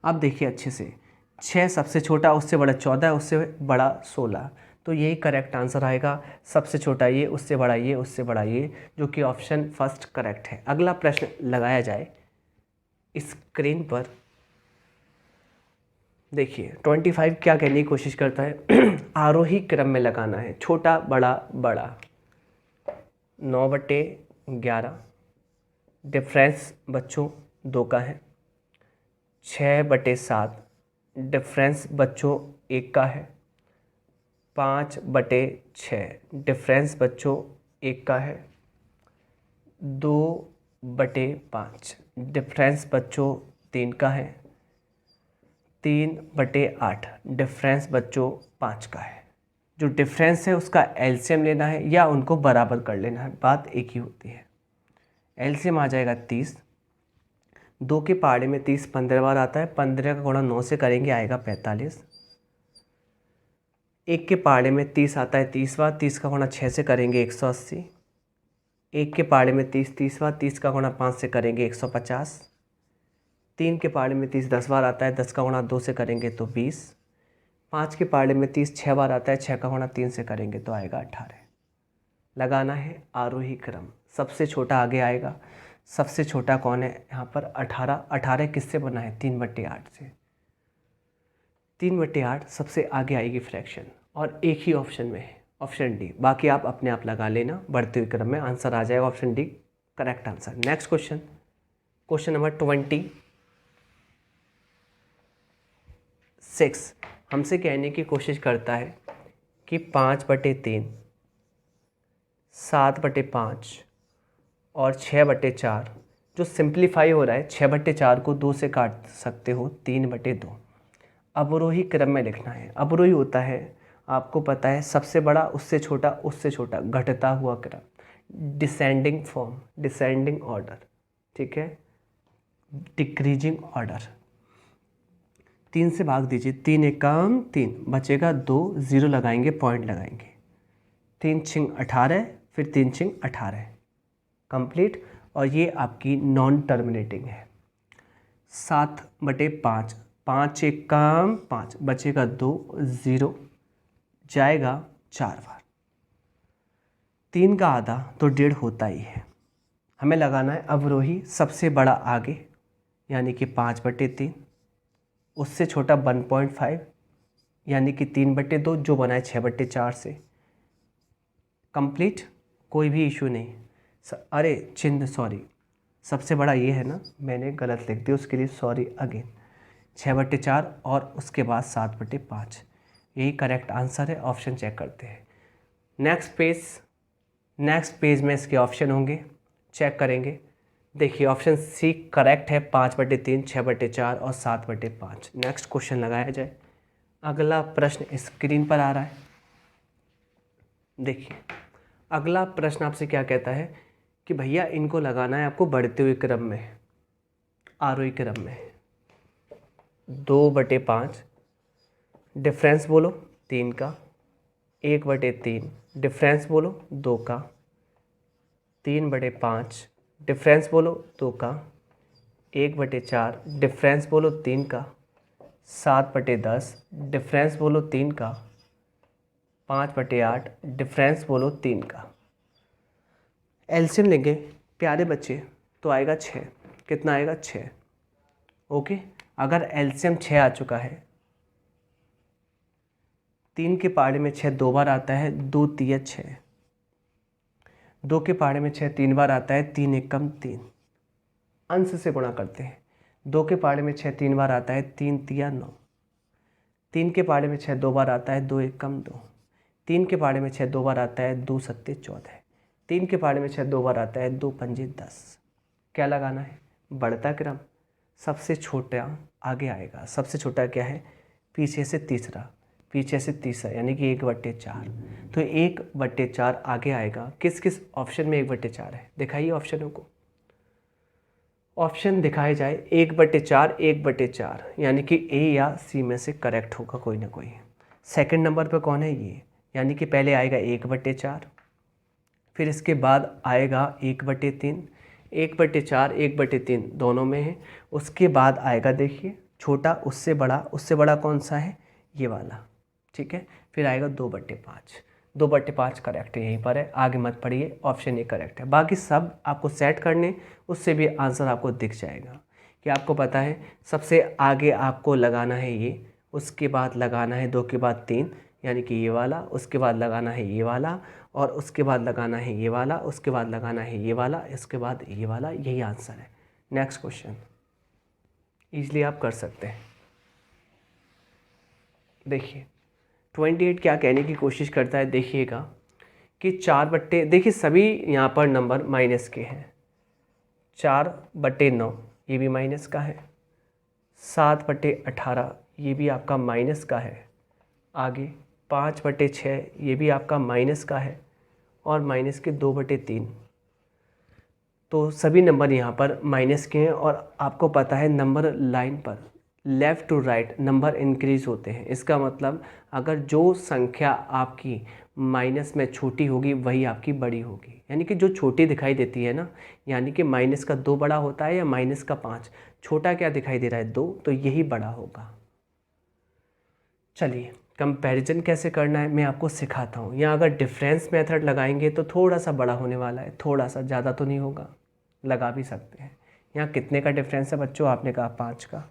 अब देखिए अच्छे से, 6 सबसे छोटा, उससे बड़ा 14, उससे बड़ा 16, तो यही करेक्ट आंसर आएगा। सबसे छोटा ये, उससे बड़ा ये, उससे बड़ा ये, जो कि ऑप्शन फर्स्ट करेक्ट है। अगला प्रश्न लगाया जाए स्क्रीन पर। देखिए 25 क्या कहने की कोशिश करता है आरोही क्रम में लगाना है, छोटा बड़ा बड़ा। 9/11 डिफरेंस बच्चों 2 का है। 6/7 डिफरेंस बच्चों 1 का है। 5/6 डिफरेंस बच्चों 1 का है। 2/5 डिफरेंस बच्चों 3 का है। 3/8 डिफरेंस बच्चों 5 का है। जो डिफरेंस है उसका एलसीएम लेना है या उनको बराबर कर लेना है, बात एक ही होती है। एलसीएम आ जाएगा 30। 2 के पहाड़े में 30 15 बार आता है, 15 का गुणा 9 से करेंगे आएगा 45। 1 के पहाड़े में 30 आता है 30 बार, 30 का गुणा 6 से करेंगे 180। 1 के पहाड़े में 30 बार, 30 का गुणा 5 से करेंगे 150। 3 के पहाड़े में 30 10 बार आता है, 10 का गुणा 2 से करेंगे तो 20। 5 के पहाड़े में 30 6 बार आता है, 6 का गुणा 3 से करेंगे तो आएगा 18। लगाना है आरोही क्रम, सबसे छोटा आगे आएगा। सबसे छोटा कौन है यहाँ पर? 18। 18 किससे बना है? 3/8 से। 3/8 सबसे आगे आएगी फ्रैक्शन, और एक ही ऑप्शन में है, ऑप्शन डी। बाकी आप अपने आप लगा लेना, बढ़ते हुए क्रम में आंसर आ जाएगा option D correct answer. Next question, question number 26 हमसे कहने की कोशिश करता है कि 5/3, 7/5 और 6/4 जो सिंप्लीफाई हो रहा है, 6/4 को 2 से काट सकते हो, 3/2 अवरोही क्रम में लिखना है। अवरोही होता है, आपको पता है, सबसे बड़ा उससे छोटा उससे छोटा, घटता हुआ क्रम, डिसेंडिंग फॉर्म, डिसेंडिंग ऑर्डर, ठीक है, डिक्रीजिंग ऑर्डर। 3 से भाग दीजिए, 3 एकम 3 बचेगा 2, 0 लगाएंगे, पॉइंट लगाएंगे। 3 छिंग 18, फिर 3 छिंग 18 कंप्लीट, और ये आपकी नॉन टर्मिनेटिंग है। 7/5, 5 एकम 5 बचेगा 2, 0 जाएगा 4 बार। 3 का आधा तो 1.5 होता ही है। हमें लगाना है अवरोही, सबसे बड़ा आगे यानी कि 5/3, उससे छोटा 1.5 यानी कि 3/2 जो बना है 6/4 से। कंप्लीट, कोई भी इशू नहीं। अरे चिन्ह सॉरी, सबसे बड़ा ये है ना, मैंने गलत लिख दिया, उसके लिए सॉरी अगेन। 6/4 और उसके बाद 7/5, यही करेक्ट आंसर है। ऑप्शन चेक करते हैं। नेक्स्ट पेज में इसके ऑप्शन होंगे, चेक करेंगे। देखिए ऑप्शन सी करेक्ट है, 5/3, 6/4 और 7/5। नेक्स्ट क्वेश्चन लगाया जाए। अगला प्रश्न स्क्रीन पर आ रहा है। देखिए अगला प्रश्न आपसे क्या कहता है कि भैया इनको लगाना है आपको बढ़ते हुए क्रम में, आरोही क्रम में। 2/5 डिफरेंस बोलो 3 का। 1/3 डिफरेंस बोलो 2 का। 3/5 डिफरेंस बोलो 2 का। 1/4 डिफरेंस बोलो 3 का, 7/10 डिफरेंस बोलो 3 का, 5/8 डिफरेंस बोलो 3 का। एलसीएम लेंगे प्यारे बच्चे तो आएगा 6। कितना आएगा? 6। ओके, अगर एलसीएम 6 आ चुका है, 3 के पहाड़े में 6 2 बार आता है, 2 तिया 6। 2 के पहाड़े में 6 3 बार आता है, 3 एकम 3। अंश से गुणा करते हैं। 2 के पहाड़े में 6 3 बार आता है, 3 तिया 9। 3 के पहाड़े में 6 2 बार आता है, 2 एकम 2। 3 के पहाड़े में 6 2 बार आता है, 2 सत्ते 14। 3 के पहाड़े में 6 2 बार आता है, 2 पंजे 10। क्या लगाना है? बढ़ता क्रम, सबसे छोटा आगे आएगा। सबसे छोटा क्या है? पीछे से तीसरा, पीछे से तीसरा, यानी कि 1/4। तो 1/4 आगे आएगा। किस किस ऑप्शन में 1/4 है? दिखाइए ऑप्शनों को। ऑप्शन दिखाए जाए 1/4, 1/4, यानी कि ए या सी में से करेक्ट होगा कोई ना कोई। सेकंड नंबर पर कौन है? ये, यानी कि पहले आएगा 1/4, फिर इसके बाद आएगा 1/3। 1/4 1/3 दोनों में है। उसके बाद आएगा, देखिए, छोटा उससे बड़ा कौन सा है? ये वाला, ठीक है। फिर आएगा 2/5। 2/5 करेक्ट है, यहीं पर है, आगे मत पढ़िए, ऑप्शन ए करेक्ट है। बाकी सब आपको सेट करने, उससे भी आंसर आपको दिख जाएगा कि आपको पता है सबसे आगे आपको लगाना है ये, उसके बाद लगाना है 2 के बाद 3, यानी कि ये वाला, उसके बाद लगाना है ये वाला, और उसके बाद लगाना है ये वाला, उसके बाद लगाना है ये वाला, इसके बाद ये वाला। यही आंसर है। नेक्स्ट क्वेश्चन इजली आप कर सकते हैं। देखिए 28 क्या कहने की कोशिश करता है, देखिएगा कि 4 देखिए सभी यहाँ पर नंबर माइनस के हैं। 4/9 ये भी माइनस का है, 7/18 ये भी आपका माइनस का है, आगे 5/6 ये भी आपका माइनस का है, और माइनस के 2/3। तो सभी नंबर यहाँ पर माइनस के हैं। और आपको पता है नंबर लाइन पर left to right number increase होते हैं। इसका मतलब अगर जो संख्या आपकी माइनस में छोटी होगी वही आपकी बड़ी होगी, यानी कि जो छोटी दिखाई देती है ना, यानी कि माइनस का 2 बड़ा होता है या माइनस का 5, छोटा क्या दिखाई दे रहा है? 2, तो यही बड़ा होगा। चलिए कंपैरिजन कैसे करना है मैं आपको सिखाता हूँ। यहाँ अगर डिफरेंस मेथड लगाएंगे तो थोड़ा सा बड़ा होने वाला है, थोड़ा सा, ज़्यादा तो नहीं होगा, लगा भी सकते हैं। यहाँ कितने का डिफरेंस है बच्चों? आपने कहा 5 का।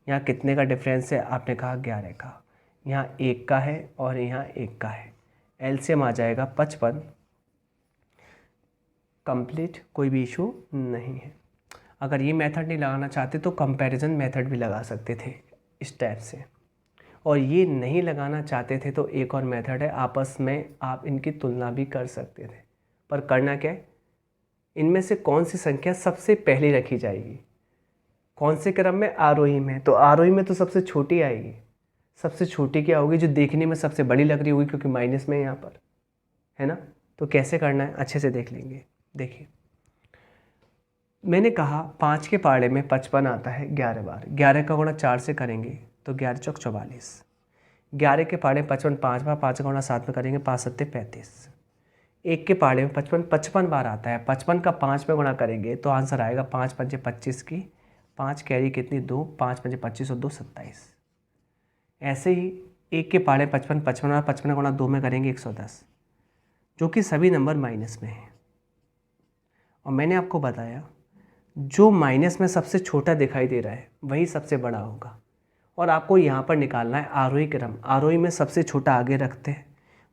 यहाँ कितने का डिफरेंस है? आपने कहा 11 का। यहाँ 1 का है और यहाँ 1 का है। एलसीएम आ जाएगा 55। कंप्लीट, कोई भी इशू नहीं है। अगर ये मेथड नहीं लगाना चाहते तो कंपैरिजन मेथड भी लगा सकते थे इस टाइप से, और ये नहीं लगाना चाहते थे तो एक और मेथड है, आपस में आप इनकी तुलना भी कर सकते थे। पर करना क्या है? इनमें से कौन सी संख्या सबसे पहले रखी जाएगी, कौन से क्रम में? आरोही में। तो आरोही में तो सबसे छोटी आएगी। सबसे छोटी क्या होगी? जो देखने में सबसे बड़ी लग रही होगी, क्योंकि माइनस में यहाँ पर है ना। तो कैसे करना है अच्छे से देख लेंगे। देखिए मैंने कहा 5 के पहाड़े में 55 आता है 11 बार। 11 का गुणा 4 से करेंगे तो 11 चौक 44। 11 के पहाड़े में 55 5 बार, 5 का गुणा 7 में करेंगे 5 सत्ते 35। 1 के पहाड़े में 55 बार आता है। 55 का 5 में गुणा करेंगे तो आंसर आएगा 5 पंजे 25 की, 5 कैरी कितनी 2, 5 पंजे 25 और 2 27। ऐसे ही 1 के पहाड़े 55 55 55 गुणा 2 में करेंगे 110, जो कि सभी नंबर माइनस में है। और मैंने आपको बताया जो माइनस में सबसे छोटा दिखाई दे रहा है वही सबसे बड़ा होगा। और आपको यहाँ पर निकालना है आरोही क्रम। आरोही में सबसे छोटा आगे रखते हैं,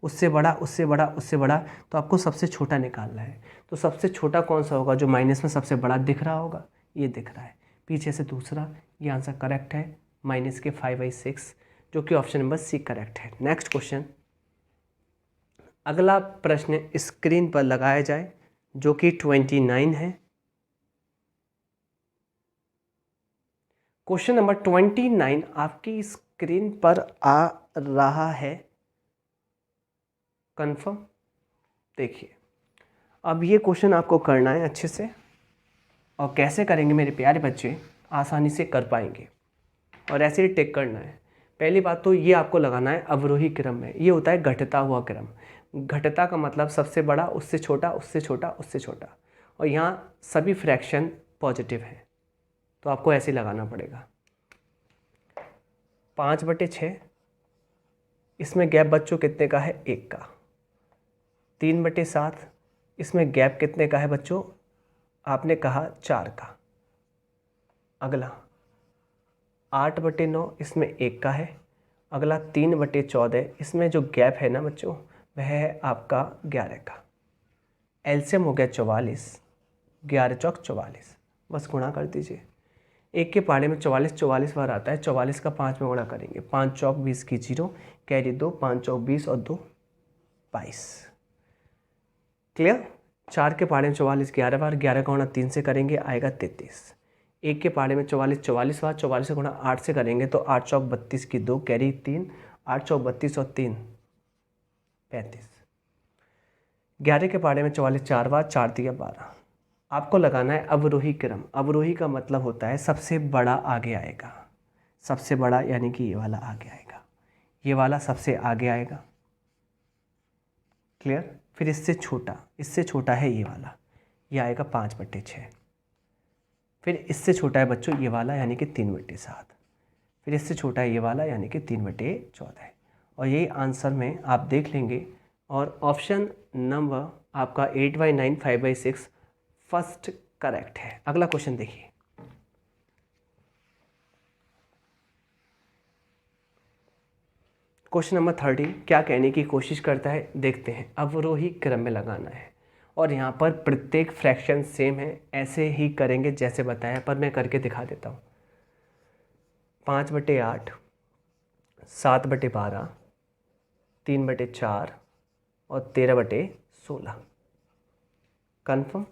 उससे बड़ा, उससे बड़ा, उससे बड़ा, तो आपको सबसे छोटा निकालना है। तो सबसे छोटा कौन सा होगा? जो माइनस में सबसे बड़ा दिख रहा होगा, ये दिख रहा है, पीछे से दूसरा। ये आंसर करेक्ट है, माइनस के 5/6, जो कि ऑप्शन नंबर सी करेक्ट है। नेक्स्ट क्वेश्चन, अगला प्रश्न स्क्रीन पर लगाया जाए, जो कि 29 है। क्वेश्चन नंबर 29 आपकी स्क्रीन पर आ रहा है, कंफर्म? देखिए अब ये क्वेश्चन आपको करना है अच्छे से, और कैसे करेंगे मेरे प्यारे बच्चे? आसानी से कर पाएंगे, और ऐसे ही टिक करना है। पहली बात तो ये आपको लगाना है अवरोही क्रम में। ये होता है घटता हुआ क्रम। घटता का मतलब सबसे बड़ा, उससे छोटा, उससे छोटा, उससे छोटा, और यहाँ सभी फ्रैक्शन पॉजिटिव है। तो आपको ऐसे लगाना पड़ेगा। 5/6, इसमें गैप बच्चों कितने का है? 1 का। 3/7, इसमें गैप कितने का है बच्चों? आपने कहा 4 का। अगला 8/9, इसमें 1 का है। अगला 3/14, इसमें जो गैप है ना बच्चों वह है आपका 11 का। एलसीएम हो गया 44, 11 चौक 44, बस गुणा कर दीजिए। 1 के पहाड़े में 44 44 बार आता है, 44 का 5 में गुणा करेंगे, 5 चौक 20 की 0, कैरी 2, 5 चौक 20 और 2 22। क्लियर? 4 के पहाड़े में 44 11 बार, 11 का गुणा 3 से करेंगे आएगा 33। 1 के पहाड़े में 44 44 बार, 44 से गुणा 8 से करेंगे तो 8 चौक 32 की 2, कैरी 3, 8 चौक 32 और 3 35। 11 के पहाड़े में 44 4 बार, 4 दिया 12। आपको लगाना है अवरोही क्रम। अवरोही का मतलब होता है सबसे बड़ा आगे आएगा। सबसे बड़ा यानी कि ये वाला आगे आएगा, ये वाला सबसे आगे आएगा। क्लियर? फिर इससे छोटा है ये वाला, ये आएगा 5/6। फिर इससे छोटा है बच्चों ये वाला यानी कि 3/7। फिर इससे छोटा है ये वाला यानी कि 3/14। और यही आंसर में आप देख लेंगे। और ऑप्शन नंबर आपका 8/9 5/6 फर्स्ट करेक्ट है। अगला क्वेश्चन देखिए। क्वेश्चन नंबर 30 क्या कहने की कोशिश करता है देखते हैं। अवरोही क्रम में लगाना है और यहाँ पर प्रत्येक फ्रैक्शन सेम है, ऐसे ही करेंगे जैसे बताया, पर मैं करके दिखा देता हूँ। 5/8, 7/12, 3/4 और 13/16। कन्फर्म?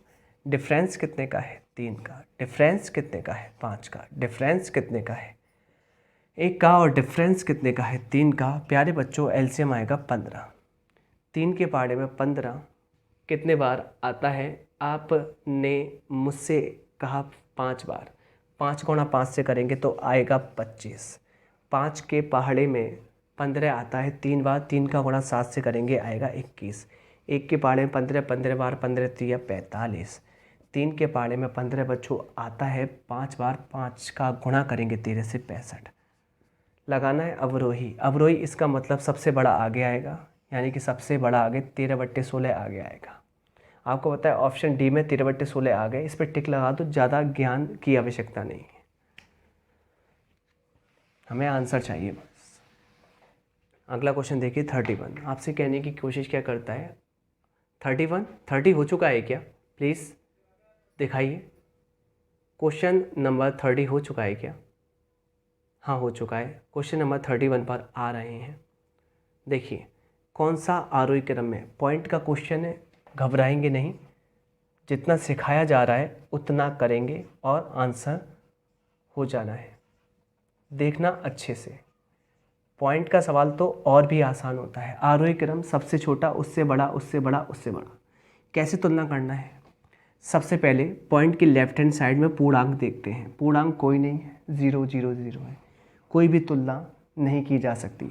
डिफरेंस कितने का है? 3 का। डिफरेंस कितने का है? 5 का। डिफरेंस कितने का है? 1 का। और डिफरेंस कितने का है? 3 का। प्यारे बच्चों एलसीएम आएगा 15। 3 के पहाड़े में 15 कितने बार आता है? आपने मुझसे कहा 5 बार। 5 गुणा 5 से करेंगे तो आएगा 25। 5 के पहाड़े में 15 आता है 3 बार, 3 का गुणा 7 से करेंगे आएगा 21। 1 के पहाड़े में 15 15 बार, 15 3 45। 3 के पहाड़े में 15 बच्चों आता है 5 बार, 5 का गुणा करेंगे 13 से 65। लगाना है अवरोही। अवरोही इसका मतलब सबसे बड़ा आगे आएगा, यानी कि सबसे बड़ा आगे 13/16 आगे आएगा। आपको पता है ऑप्शन डी में 13/16 आ गए, इस पर टिक लगा दो, ज़्यादा ज्ञान की आवश्यकता नहीं है, हमें आंसर चाहिए बस। अगला क्वेश्चन देखिए 31। आपसे कहने की कोशिश क्या करता है? 30 हो चुका है क्या? प्लीज़ दिखाइए। क्वेश्चन नंबर 30 हो चुका है क्या? हाँ हो चुका है। क्वेश्चन नंबर 31 पर आ रहे हैं। देखिए कौन सा आरोही क्रम में पॉइंट का क्वेश्चन है, घबराएंगे नहीं, जितना सिखाया जा रहा है उतना करेंगे और आंसर हो जाना है। देखना अच्छे से, पॉइंट का सवाल तो और भी आसान होता है। आरोही क्रम सबसे छोटा, उससे बड़ा, उससे बड़ा, उससे बड़ा। कैसे तुलना करना है? सबसे पहले पॉइंट की लेफ्ट हैंड साइड में पूर्णांक देखते हैं। पूर्णांक कोई नहीं है, 0 0 0 है, कोई भी तुलना नहीं की जा सकती।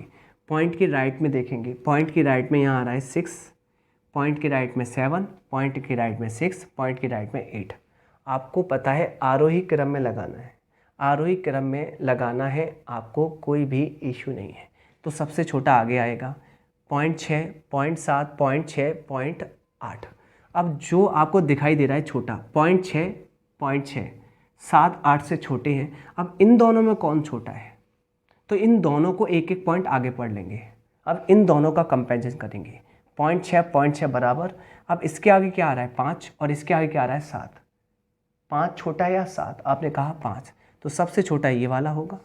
पॉइंट की राइट में देखेंगे, पॉइंट की राइट में यहाँ आ रहा है 6, पॉइंट की राइट में 7, पॉइंट की राइट में 6, पॉइंट की राइट में 8। आपको पता है आरोही क्रम में लगाना है, आरोही क्रम में लगाना है आपको, कोई भी इशू नहीं है। तो सबसे छोटा आगे आएगा 0.6, 0.7, 0.6, 0.8। अब जो आपको दिखाई दे रहा है छोटा 0.6, 0.6, 7 8 से छोटे हैं। अब इन दोनों में कौन छोटा है? तो इन दोनों को एक एक पॉइंट आगे पढ़ लेंगे। अब इन दोनों का कंपैरिजन करेंगे। 0.6 बराबर, अब इसके आगे क्या आ रहा है? 5 और इसके आगे क्या आ रहा है? 7। 5 छोटा है या 7? आपने कहा 5, तो सबसे छोटा ये वाला होगा,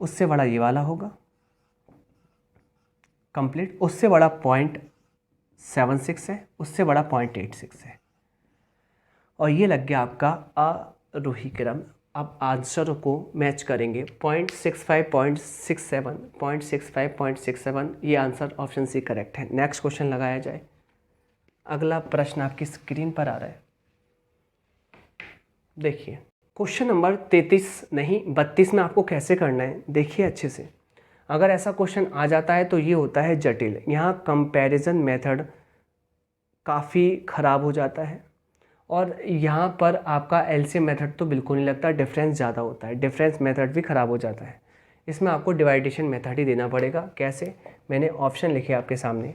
उससे बड़ा ये वाला होगा, कंप्लीट। उससे बड़ा 0.76 है, उससे बड़ा 0.86 है, और ये लग गया आपका आरोही क्रम। अब आंसर को मैच करेंगे 0.65, 0.67, 0.65, 0.67। ये आंसर ऑप्शन सी करेक्ट है। नेक्स्ट क्वेश्चन लगाया जाए। अगला प्रश्न आपकी स्क्रीन पर आ रहा है, देखिए क्वेश्चन नंबर 33 नहीं 32 में आपको कैसे करना है देखिए अच्छे से। अगर ऐसा क्वेश्चन आ जाता है तो ये होता है जटिल, यहाँ कंपैरिजन मेथड काफ़ी ख़राब हो जाता है और यहाँ पर आपका एलसीएम मेथड तो बिल्कुल नहीं लगता, डिफरेंस ज़्यादा होता है, डिफरेंस मेथड भी ख़राब हो जाता है। इसमें आपको डिवाइडेशन मेथड ही देना पड़ेगा। कैसे? मैंने ऑप्शन लिखे आपके सामने,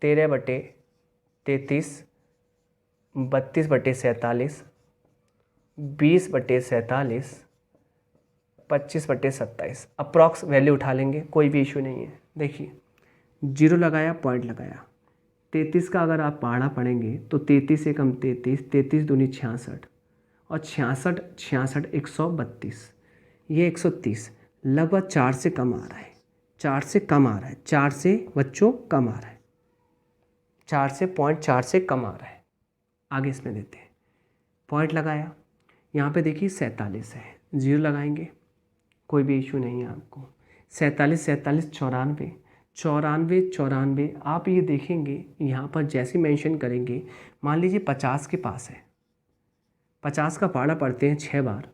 13/33, 32/47, 20/47, 25/27। अप्रॉक्स वैल्यू उठा लेंगे, कोई भी इशू नहीं है। देखिए, 0 लगाया, पॉइंट लगाया। 33 का अगर आप पहाड़ा पढ़ेंगे तो 33 से कम 33, 33 दूनी 66, और 66 66 132, ये 130, लगभग 4 से कम आ रहा है, 4 से कम आ रहा है, 4 से बच्चों कम आ रहा है, 4 से 0.4 से कम आ रहा है। आगे इसमें देते हैं, पॉइंट लगाया, यहाँ पे देखिए 47 है, 0 लगाएंगे, कोई भी इशू नहीं है आपको। 47 47 94, 94 94, आप ये देखेंगे यहाँ पर जैसे मेंशन करेंगे, मान लीजिए 50 के पास है, 50 का पहाड़ा पढ़ते हैं 6 बार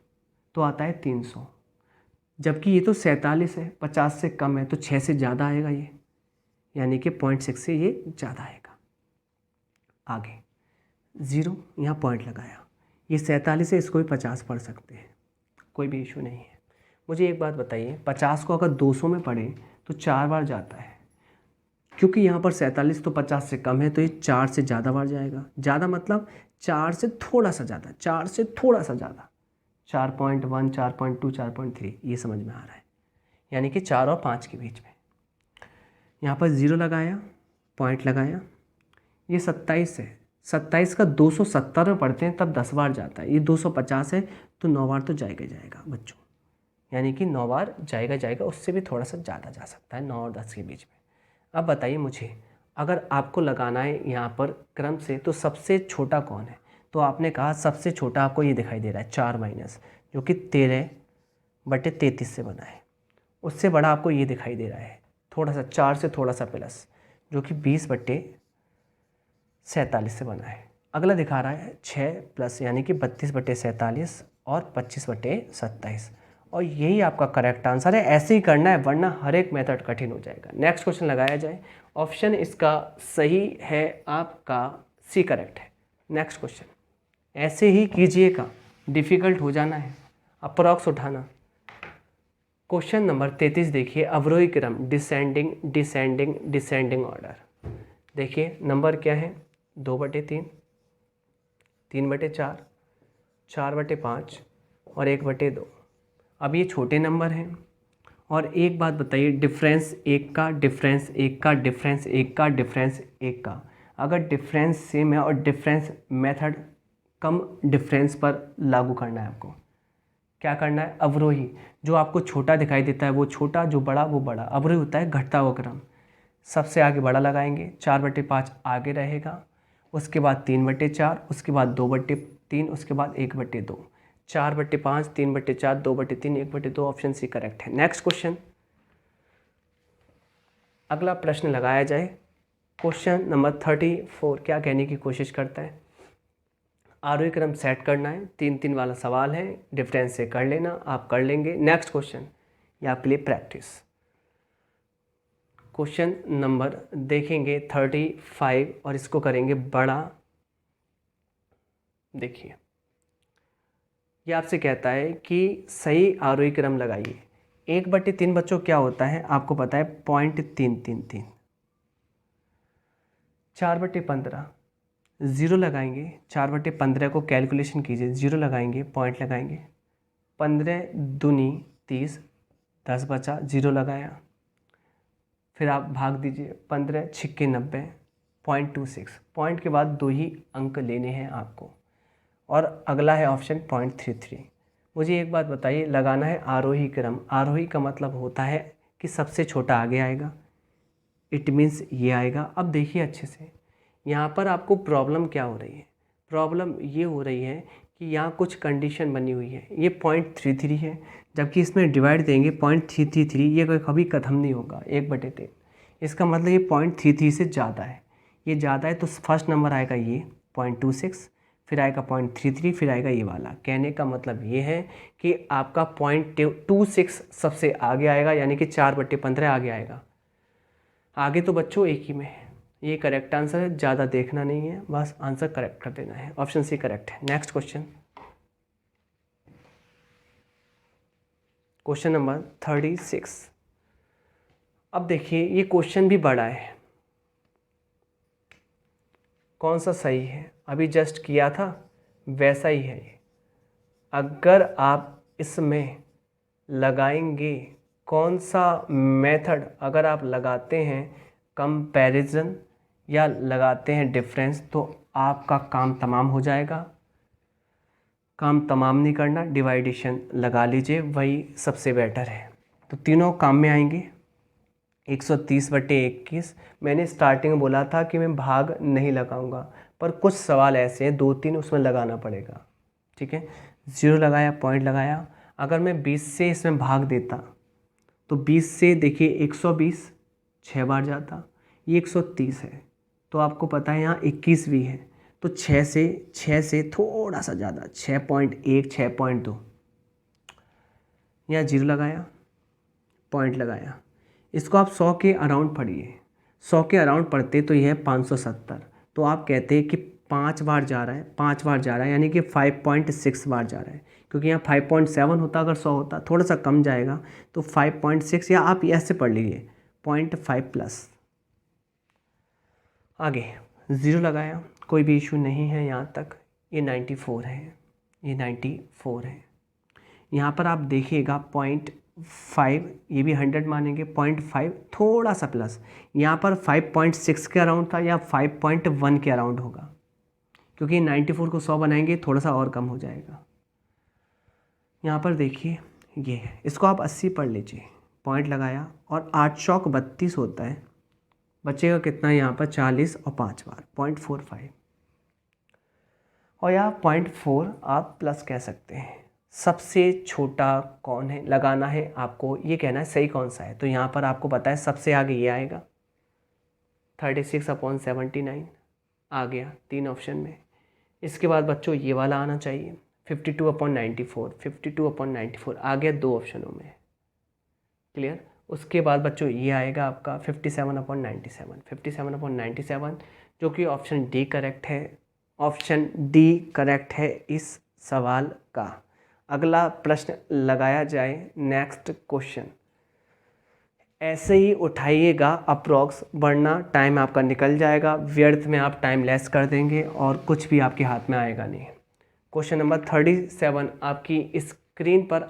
तो आता है 300, जबकि ये तो 47 है, 50 से कम है तो 6 से ज़्यादा आएगा ये, यानी कि 0.6 से ये ज़्यादा आएगा। आगे 0, यहाँ पॉइंट लगाया, ये 47 है, इसको भी 50 पढ़ सकते हैं, कोई भी इशू नहीं है। मुझे एक बात बताइए, 50 को अगर 200 में पढ़ें तो 4 बार जाता है, क्योंकि यहाँ पर 47 तो 50 से कम है तो ये 4 से ज़्यादा बार जाएगा। ज़्यादा मतलब 4 से थोड़ा सा ज़्यादा, 4 से थोड़ा सा ज़्यादा, 4.1, 4.2, 4.3, ये समझ में आ रहा है, यानी कि 4 और 5 के बीच में। यहाँ पर 0 लगाया, पॉइंट लगाया, ये 27 है, 27 का 270 में पढ़ते हैं तब 10 बार जाता है, ये 250 है तो 9 बार तो जाएगा जाएगा बच्चों, यानी कि 9 बार जाएगा, उससे भी थोड़ा सा ज़्यादा जा सकता है, 9 और 10 के बीच में। अब बताइए मुझे, अगर आपको लगाना है यहाँ पर क्रम से तो सबसे छोटा कौन है? तो आपने कहा सबसे छोटा आपको ये दिखाई दे रहा है 4 माइनस, जो कि 13/33 से बना है। उससे बड़ा आपको ये दिखाई दे रहा है थोड़ा सा 4 से थोड़ा सा प्लस, जो कि 20/47 से बना है। अगला दिखा रहा है 6 प्लस, यानी कि 32/47 और 25/27, और यही आपका करेक्ट आंसर है। ऐसे ही करना है, वरना हर एक मेथड कठिन हो जाएगा। नेक्स्ट क्वेश्चन लगाया जाए, ऑप्शन इसका सही है आपका सी करेक्ट है। नेक्स्ट क्वेश्चन, ऐसे ही कीजिएगा, डिफ़िकल्ट हो जाना है, अप्रॉक्स उठाना। क्वेश्चन नंबर 33 देखिए, अवरोही क्रम, डिसेंडिंग डिसेंडिंग डिसेंडिंग ऑर्डर। देखिए नंबर क्या है, 2/3, 3/4, 4/5 और 1/2। अब ये छोटे नंबर हैं, और एक बात बताइए, डिफरेंस 1 का, डिफरेंस 1 का, डिफरेंस 1 का, डिफरेंस 1 का। अगर डिफरेंस सेम है और डिफरेंस मेथड कम डिफरेंस पर लागू करना है आपको, क्या करना है? अवरोही, जो आपको छोटा दिखाई देता है वो छोटा, जो बड़ा वो बड़ा। अवरोही होता है घटता हुआ क्रम, सबसे आगे बड़ा लगाएंगे, 4/5 आगे रहेगा, उसके बाद 3/4, उसके बाद 2/3, उसके बाद 1/2। 4/5, 3/4, 2/3, 1/2, ऑप्शन सी करेक्ट है। नेक्स्ट क्वेश्चन, अगला प्रश्न लगाया जाए। क्वेश्चन नंबर 34 क्या कहने की कोशिश करता है? आरोही क्रम सेट करना है, 3-3 वाला सवाल है, डिफरेंस से कर लेना, आप कर लेंगे। नेक्स्ट क्वेश्चन, ये आपके लिए प्रैक्टिस। क्वेश्चन नंबर देखेंगे 35 और इसको करेंगे बड़ा। देखिए, ये आपसे कहता है कि सही आरोही क्रम लगाइए। 1/3 बच्चों क्या होता है आपको पता है, 0.333। 4/15, 0 लगाएंगे, 4/15 को कैलकुलेशन कीजिए, 0 लगाएंगे, पॉइंट लगाएंगे, 15 दूनी 30, 10 बचा, 0 लगाया, फिर आप भाग दीजिए, 15 छिक्के 90, 0.26, पॉइंट के बाद 2 ही अंक लेने हैं आपको, और अगला है ऑप्शन 0.33। मुझे एक बात बताइए, लगाना है आरोही क्रम। आरोही का मतलब होता है कि सबसे छोटा आगे आएगा, इट मीन्स ये आएगा। अब देखिए अच्छे से, यहाँ पर आपको प्रॉब्लम क्या हो रही है? प्रॉब्लम ये हो रही है कि यहाँ कुछ कंडीशन बनी हुई है, ये 0.33 है, जबकि इसमें डिवाइड देंगे 0.333, ये कभी खत्म नहीं होगा, 1/3। इसका मतलब ये 0.33 से ज़्यादा है, ये ज़्यादा है तो फर्स्ट नंबर आएगा ये 0.26, फिर आएगा 0.33, फिर आएगा ये वाला। कहने का मतलब ये है कि आपका 0.26 सबसे आगे आएगा, यानी कि 4/15 आगे आएगा। आगे तो बच्चों एक ही में है, ये करेक्ट आंसर है, ज़्यादा देखना नहीं है, बस आंसर करेक्ट कर देना है। ऑप्शन सी करेक्ट है। Next question, question number 36। अब देखिए ये क्वेश्चन भी बड़ा है, कौन सा सही है, अभी जस्ट किया था वैसा ही है ये। अगर आप इसमें लगाएंगे कौन सा मेथड, अगर आप लगाते हैं कंपैरिजन या लगाते हैं डिफरेंस, तो आपका काम तमाम हो जाएगा। काम तमाम नहीं करना, डिवाइडेशन लगा लीजिए, वही सबसे बेटर है। तो तीनों काम में आएंगे। 130/21, मैंने स्टार्टिंग में बोला था कि मैं भाग नहीं लगाऊंगा, पर कुछ सवाल ऐसे हैं 2-3 उसमें लगाना पड़ेगा, ठीक है। 0 लगाया, पॉइंट लगाया। अगर मैं 20 से इसमें भाग देता तो 20 से देखिए 120 6 बार जाता, ये 130 है, तो आपको पता है यहाँ 21 भी है, तो 6 से थोड़ा सा ज़्यादा 6.1 6.2, यहाँ 0 लगाया, पॉइंट लगाया। इसको आप 100 के अराउंड पढ़िए, 100 के अराउंड पढ़ते तो यह है 570, तो आप कहते हैं कि 5 बार जा रहा है, 5 बार जा रहा है, यानी कि 5.6 बार जा रहा है, क्योंकि यहाँ 5.7 होता, अगर 100 होता थोड़ा सा कम जाएगा, तो 5.6, या आप ऐसे पढ़ लीजिए 0.5 प्लस। आगे 0 लगाया, कोई भी इशू नहीं है यहाँ तक। ये 94 है, ये 94 है। यहाँ पर आप देखिएगा 0.5, ये भी 100 मानेंगे, 0.5 थोड़ा सा प्लस, यहाँ पर 5.6 के अराउंड था, या 5.1 के अराउंड होगा, क्योंकि 94 को 100 बनाएंगे थोड़ा सा और कम हो जाएगा। यहाँ पर देखिए ये है, इसको आप 80 पढ़ लीजिए, पॉइंट लगाया, और 8 चौक 32 होता है, बचेगा कितना यहाँ पर 40 और 5 बार 0.45, और यहाँ 0.4 आप प्लस कह सकते हैं। सबसे छोटा कौन है लगाना है आपको, ये कहना है सही कौन सा है। तो यहाँ पर आपको पता है सबसे आगे ये आएगा 36/79 आ गया 3 ऑप्शन में। इसके बाद बच्चों ये वाला आना चाहिए 52/94, 52/94 आ गया 2 ऑप्शनों में, क्लियर। उसके बाद बच्चों ये आएगा आपका 57/97, 57/97, जो कि ऑप्शन डी करेक्ट है। ऑप्शन डी करेक्ट है इस सवाल का। अगला प्रश्न लगाया जाए, नेक्स्ट क्वेश्चन। ऐसे ही उठाइएगा अप्रॉक्स, वरना टाइम आपका निकल जाएगा, व्यर्थ में आप टाइम लेस कर देंगे और कुछ भी आपके हाथ में आएगा नहीं। क्वेश्चन नंबर 37 आपकी स्क्रीन पर